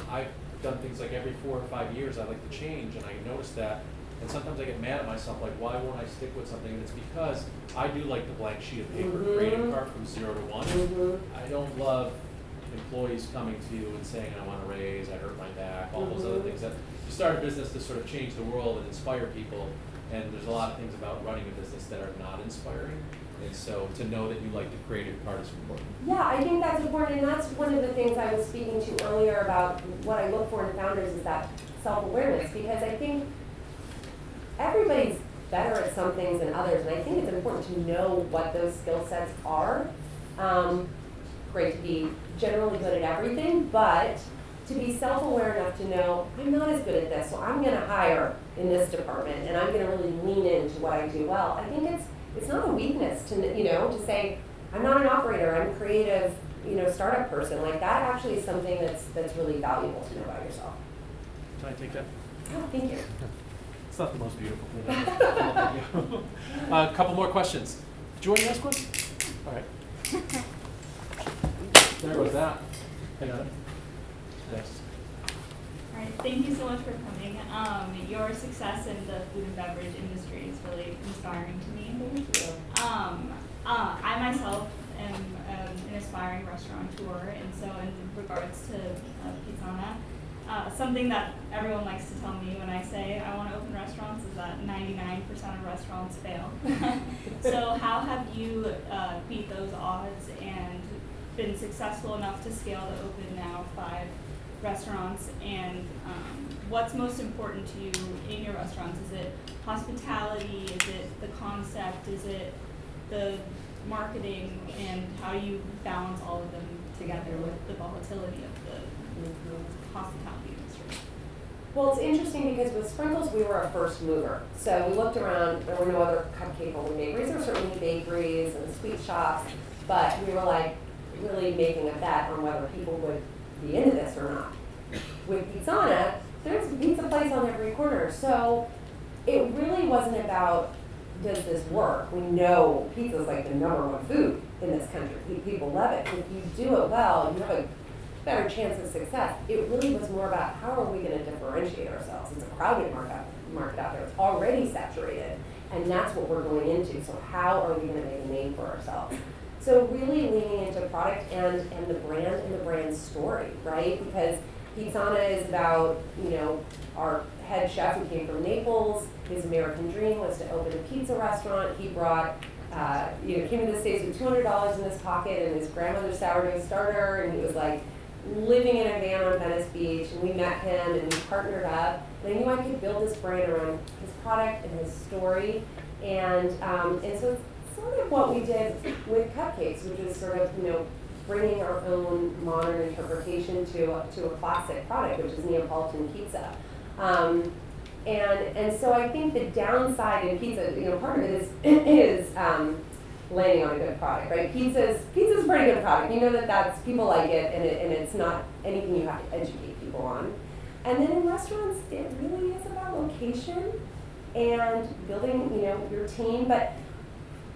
I've done things like every 4 or 5 years I like to change, and I notice that, and sometimes I get mad at myself, like why won't I stick with something? And it's because I do like the blank sheet of paper, creating card from 0 to 1. I don't love employees coming to you and saying, I want a raise, I hurt my back, all those other things. That you start a business to sort of change the world and inspire people, and there's a lot of things about running a business that are not inspiring. And so to know that you like the creative part is important. Yeah, I think that's important, and that's one of the things I was speaking to earlier about what I look for in founders is that self-awareness, because I think everybody's better at some things than others, and I think it's important to know what those skill sets are. Great to be generally good at everything, but to be self-aware enough to know I'm not as good at this, so I'm going to hire in this department, and I'm going to really lean into what I do well. I think it's not a weakness to to say I'm not an operator, I'm a creative startup person. Like that actually is something that's really valuable to know about yourself. Can I take that? Oh, thank you. It's not the most beautiful thing. A couple more questions. Do you want to ask one? All right. There goes that. Hey, Adam. Thanks. All right, thank you so much for coming. Your success in the food and beverage industry is really inspiring to me. Thank you. I myself am an aspiring restaurateur, and so in regards to Pizzana, something that everyone likes to tell me when I say I want to open restaurants is that 99% of restaurants fail. So how have you beat those odds and been successful enough to scale to open now 5 restaurants, and what's most important to you in your restaurants? Is it hospitality? Is it the concept? Is it the marketing? And how do you balance all of them together with the volatility of the hospitality industry? Well, it's interesting because with Sprinkles, we were a first mover. So we looked around, there were no other cupcake holding bakeries. There were certainly bakeries and sweet shops, but we were like really making a bet on whether people would be into this or not. With Pizzana, there's a pizza place on every corner. So it really wasn't about, does this work? We know pizza is like the #1 food in this country. People love it. If you do it well, you have a better chance of success. It really was more about how are we going to differentiate ourselves. It's a crowded market out there. It's already saturated, and that's what we're going into. So how are we going to make a name for ourselves? So really leaning into product and the brand and the brand story, right? Because Pizzana is about, our head chef who came from Naples. His American dream was to open a pizza restaurant. He brought, came to the States with $200 in his pocket and his grandmother's sourdough starter, and he was like living in a van on Venice Beach, and we met him and we partnered up. And I knew I could build this brand around his product and his story. And so it's sort of what we did with cupcakes, which is sort of, bringing our own modern interpretation to a classic product, which is Neapolitan pizza. And so I think the downside in pizza, part of it is landing on a good product, right? Pizza's a pretty good product. You know that's people like it, and it's not anything you have to educate people on. And then in restaurants, it really is about location and building, your team. But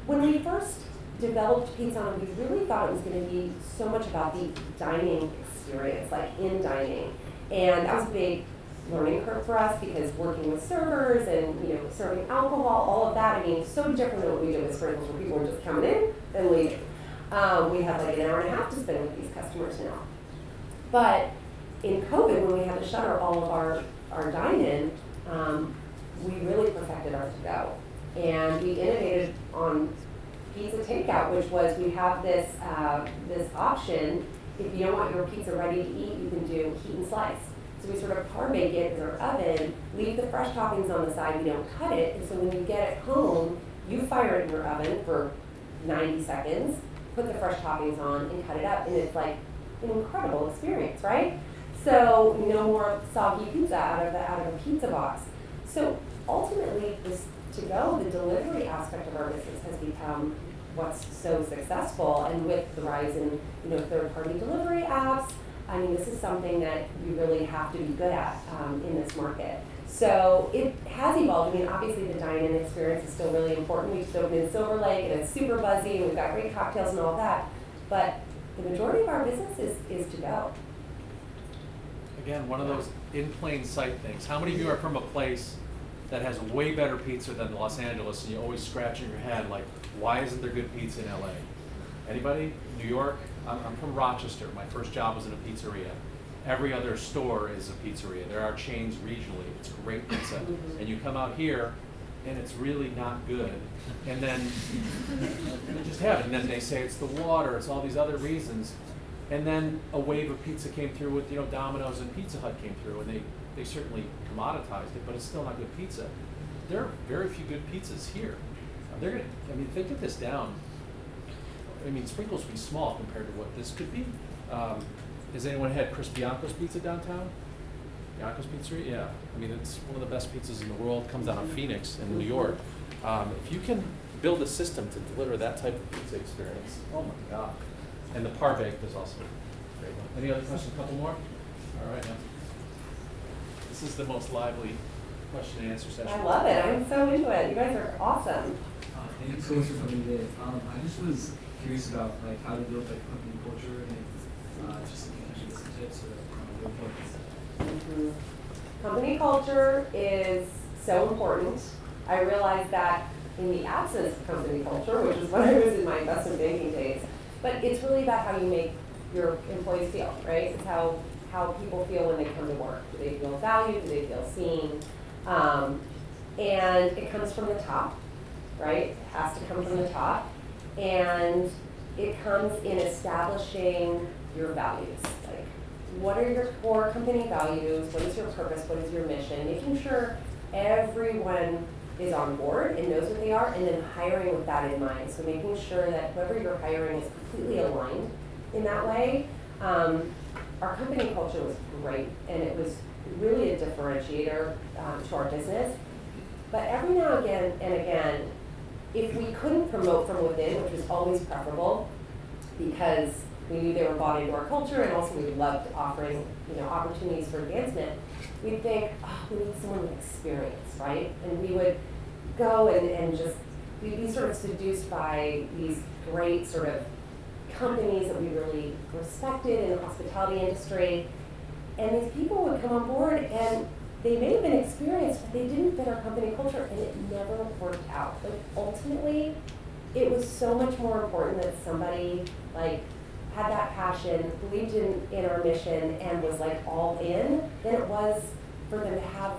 when we first developed Pizzana, we really thought it was going to be so much about the dining experience, like in dining. And that was a big learning curve for us because working with servers and, you know, serving alcohol, all of that, I mean, so different than what we did with Sprinkles where people were just coming in and leaving. We have like an hour and a half to spend with these customers now. But in COVID, when we had to shutter all of our dine-in, we really perfected our to-go. And we innovated on pizza takeout, which was we have this option. If you don't want your pizza ready to eat, you can do heat and slice. So we sort of par bake it in our oven, leave the fresh toppings on the side, we don't cut it, and so when you get it home, you fire it in your oven for 90 seconds, put the fresh toppings on and cut it up, and it's like an incredible experience, right? So no more soggy pizza out of a pizza box. So ultimately, this to-go, the delivery aspect of our business has become what's so successful, and with the rise in, you know, third-party delivery apps, I mean, this is something that you really have to be good at in this market. So it has evolved. I mean, obviously the dine-in experience is still really important. We just opened in Silver Lake and it's super buzzy and we've got great cocktails and all that. But the majority of our business is to go. Again, one of those in plain sight things. How many of you are from a place that has way better pizza than Los Angeles and you're always scratching your head like, why isn't there good pizza in LA? Anybody? New York? I'm from Rochester. My first job was in a pizzeria. Every other store is a pizzeria. There are chains regionally. It's great pizza. And you come out here, and it's really not good. And then they just have it. And then they say it's the water. It's all these other reasons. And then a wave of pizza came through with, you know, Domino's and Pizza Hut came through, and they certainly commoditized it, but it's still not good pizza. There are very few good pizzas here. They're gonna. I mean, if they get this down. I mean, Sprinkles would be small compared to what this could be. Has anyone had Chris Bianco's pizza downtown? Bianco's Pizzeria? Yeah. I mean, it's one of the best pizzas in the world. Comes out of Phoenix in New York. If you can build a system to deliver that type of pizza experience, oh my God. And the par baked is also a great one. Any other questions? A couple more? All right, now. This is the most lively question and answer session. I love it. I'm so into it. You guys are awesome. Thank you so much for coming today. I just was curious about like how to build like company culture and just any tips or real focus. Company culture is so important. I realized that in the absence of company culture, which is what I was in my investment banking days, but it's really about how you make your employees feel, right? It's how people feel when they come to work. Do they feel valued? Do they feel seen? And it comes from the top, right? It has to come from the top. And it comes in establishing your values. Like, what are your core company values? What is your purpose? What is your mission? Making sure everyone is on board and knows what they are, and then hiring with that in mind. So making sure that whoever you're hiring is completely aligned in that way. Our company culture was great, and it was really a differentiator to our business. But every now and again, if we couldn't promote from within, which was always preferable, because we knew they were bought into our culture, and also we loved offering, opportunities for advancement, we'd think, oh, we need someone with experience, right? And we would go and just, we'd be sort of seduced by these great sort of companies that we really respected in the hospitality industry. And these people would come on board and they may have been experienced, but they didn't fit our company culture, and it never worked out. But ultimately, it was so much more important that somebody had that passion, believed in our mission, and was all in, than it was for them to have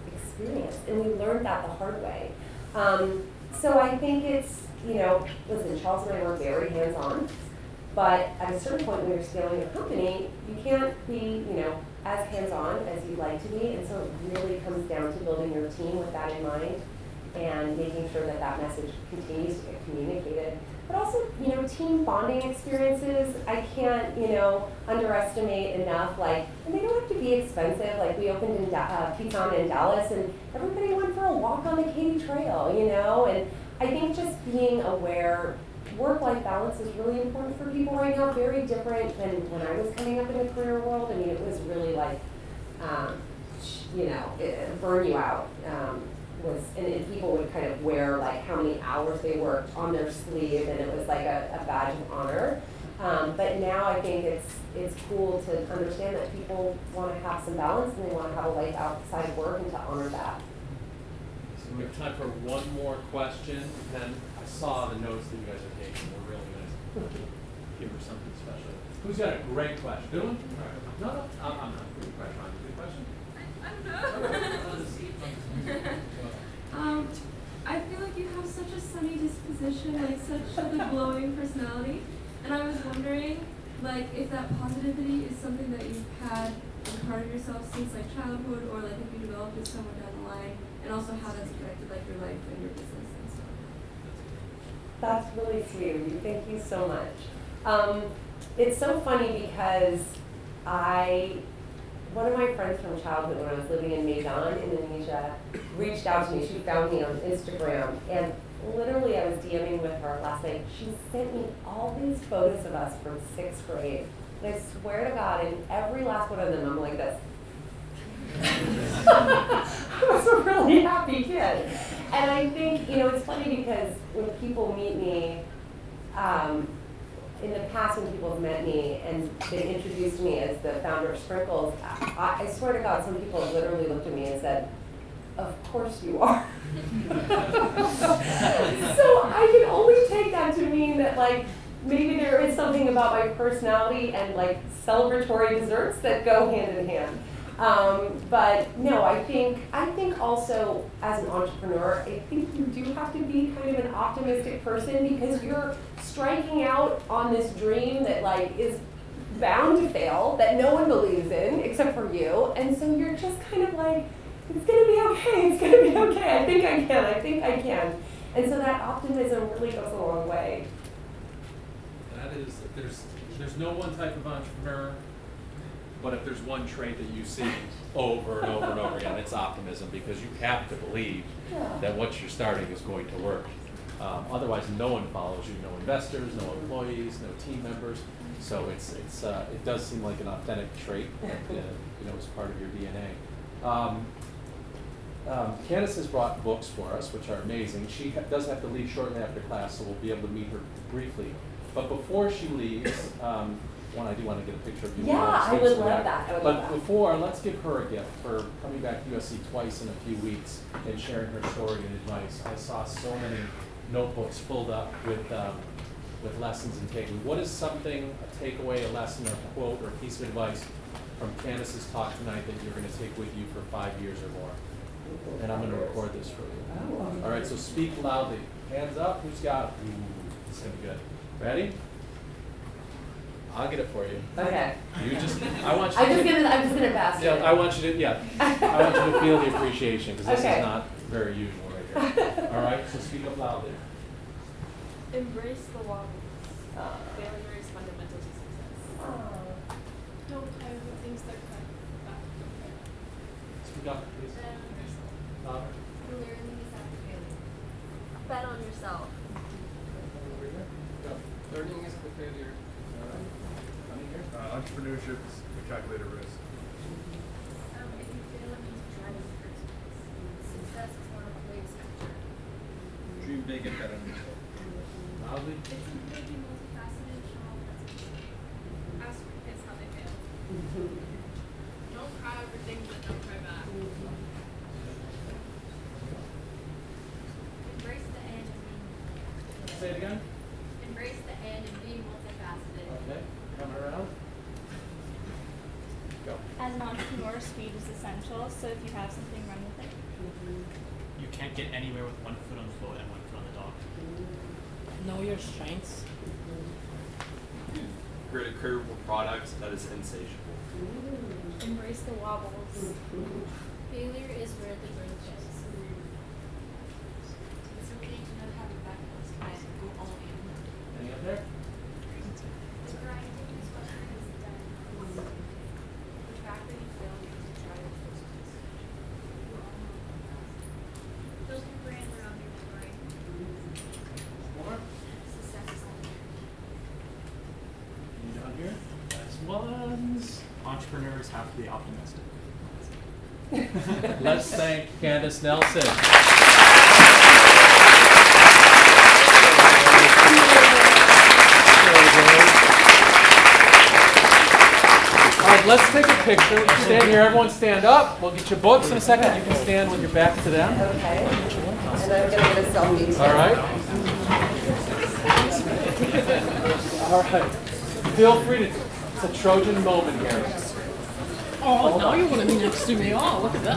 experience. And we learned that the hard way. So I think it's, listen, Charles and I were very hands-on, but at a certain point when you're scaling a company, you can't be, as hands-on as you'd like to be, and so it really comes down to building your team with that in mind and making sure that that message continues to get communicated. But also, team bonding experiences, I can't, underestimate enough, and they don't have to be expensive. We opened in Pizzana in Dallas, and everybody went for a walk on the Katy Trail, and I think just being aware, work-life balance is really important for people right now, very different than when I was coming up in the career world. I mean, it was really it burn you out. and people would kind of wear like how many hours they worked on their sleeve, and it was like a badge of honor. But now I think it's cool to understand that people want to have some balance and they want to have a life outside of work and to honor that. So we have time for one more question, and I saw the notes that you guys are taking. They're really nice. Give her something special. Who's got a great question? Good one? All right. No, I'm not. Good question. Good question. I feel like you have such a sunny disposition, like such a glowing personality, and I was wondering, like, if that positivity is something that you've had in part of yourself since like childhood, or like if you developed it somewhere down the line, and also how that's affected like your life and your business and stuff. That's really sweet of you. Thank you so much. It's so funny because one of my friends from childhood when I was living in Medan, Indonesia, reached out to me. She found me on Instagram, and literally I was DMing with her last night. She sent me all these photos of us from 6th grade. And I swear to God, in every last one of them, I'm like this. I was a really happy kid. And I think, it's funny because when people meet me, in the past when people have met me and been introduced to me as the founder of Sprinkles, I swear to God, some people have literally looked at me and said, "Of course you are." So I can only take that to mean that like maybe there is something about my personality and like celebratory desserts that go hand in hand. But no, I think also as an entrepreneur, I think you do have to be kind of an optimistic person because you're striking out on this dream that like is bound to fail, that no one believes in except for you, and so you're just kind of like, it's gonna be okay, it's gonna be okay, I think I can. And so that optimism really goes a long way. That is, there's no one type of entrepreneur, but if there's one trait that you see over and over and over again, it's optimism, because you have to believe that what you're starting is going to work. Otherwise, no one follows you, no investors, no employees, no team members. So it does seem like an authentic trait that is part of your DNA. Candace has brought books for us, which are amazing. She does have to leave shortly after class, so we'll be able to meet her briefly. But before she leaves, I do want to get a picture of you. Yeah, I would love that. But before, let's give her a gift for coming back to USC twice in a few weeks and sharing her story and advice. I saw so many notebooks filled up with lessons and takeaways. What is something, a takeaway, a lesson, a quote, or a piece of advice from Candace's talk tonight that you're going to take with you for 5 years or more? And I'm going to record this for you. All right, so speak loudly. Hands up. Who's got it? Ooh, it's going to be good. Ready? I'll get it for you. Okay. I'm just gonna pass it. Yeah, I want you to feel the appreciation, because this is not very usual right here. All right, so speak up loudly. Embrace the wobbles. Failure is fundamental to success. Don't try the things that cut back. Speak up, please. Louder. Learning is after failure. Bet on yourself. Learning is the failure. Entrepreneurship is a calculated risk. If you fail, it means you tried in the first place. Success is not a place, it's a journey. Dream big and bet on yourself. Loudly. It's important to be multifaceted, show all parts of yourself. Ask your kids how they fail. Don't cry over things that don't cry back. Embrace the end and be multifaceted. Say it again. Embrace the end and be multifaceted. Okay, coming around. Go. As an entrepreneur, speed is essential, so if you have something, run with it. You can't get anywhere with one foot on the boat and one foot on the dock. Know your strengths. Create a curable product that is insatiable. Embrace the wobbles. Failure is where the growth is. It's okay to not have your back against the wall and go all in. Any up there? The grind is what is done. The fact that you failed because you tried in the first place. Build your brand around your story. More? Success is on there. Down here. Last ones. Entrepreneurs have to be optimistic. Let's thank Candace Nelson. All right, let's take a picture. You stand here. Everyone stand up. We'll get your books in a second. You can stand with your back to them. Okay. And I'm going to get a selfie too. All right. All right. Feel free to, it's a Trojan moment here. Oh, now you want to be next to me. Oh, look at that.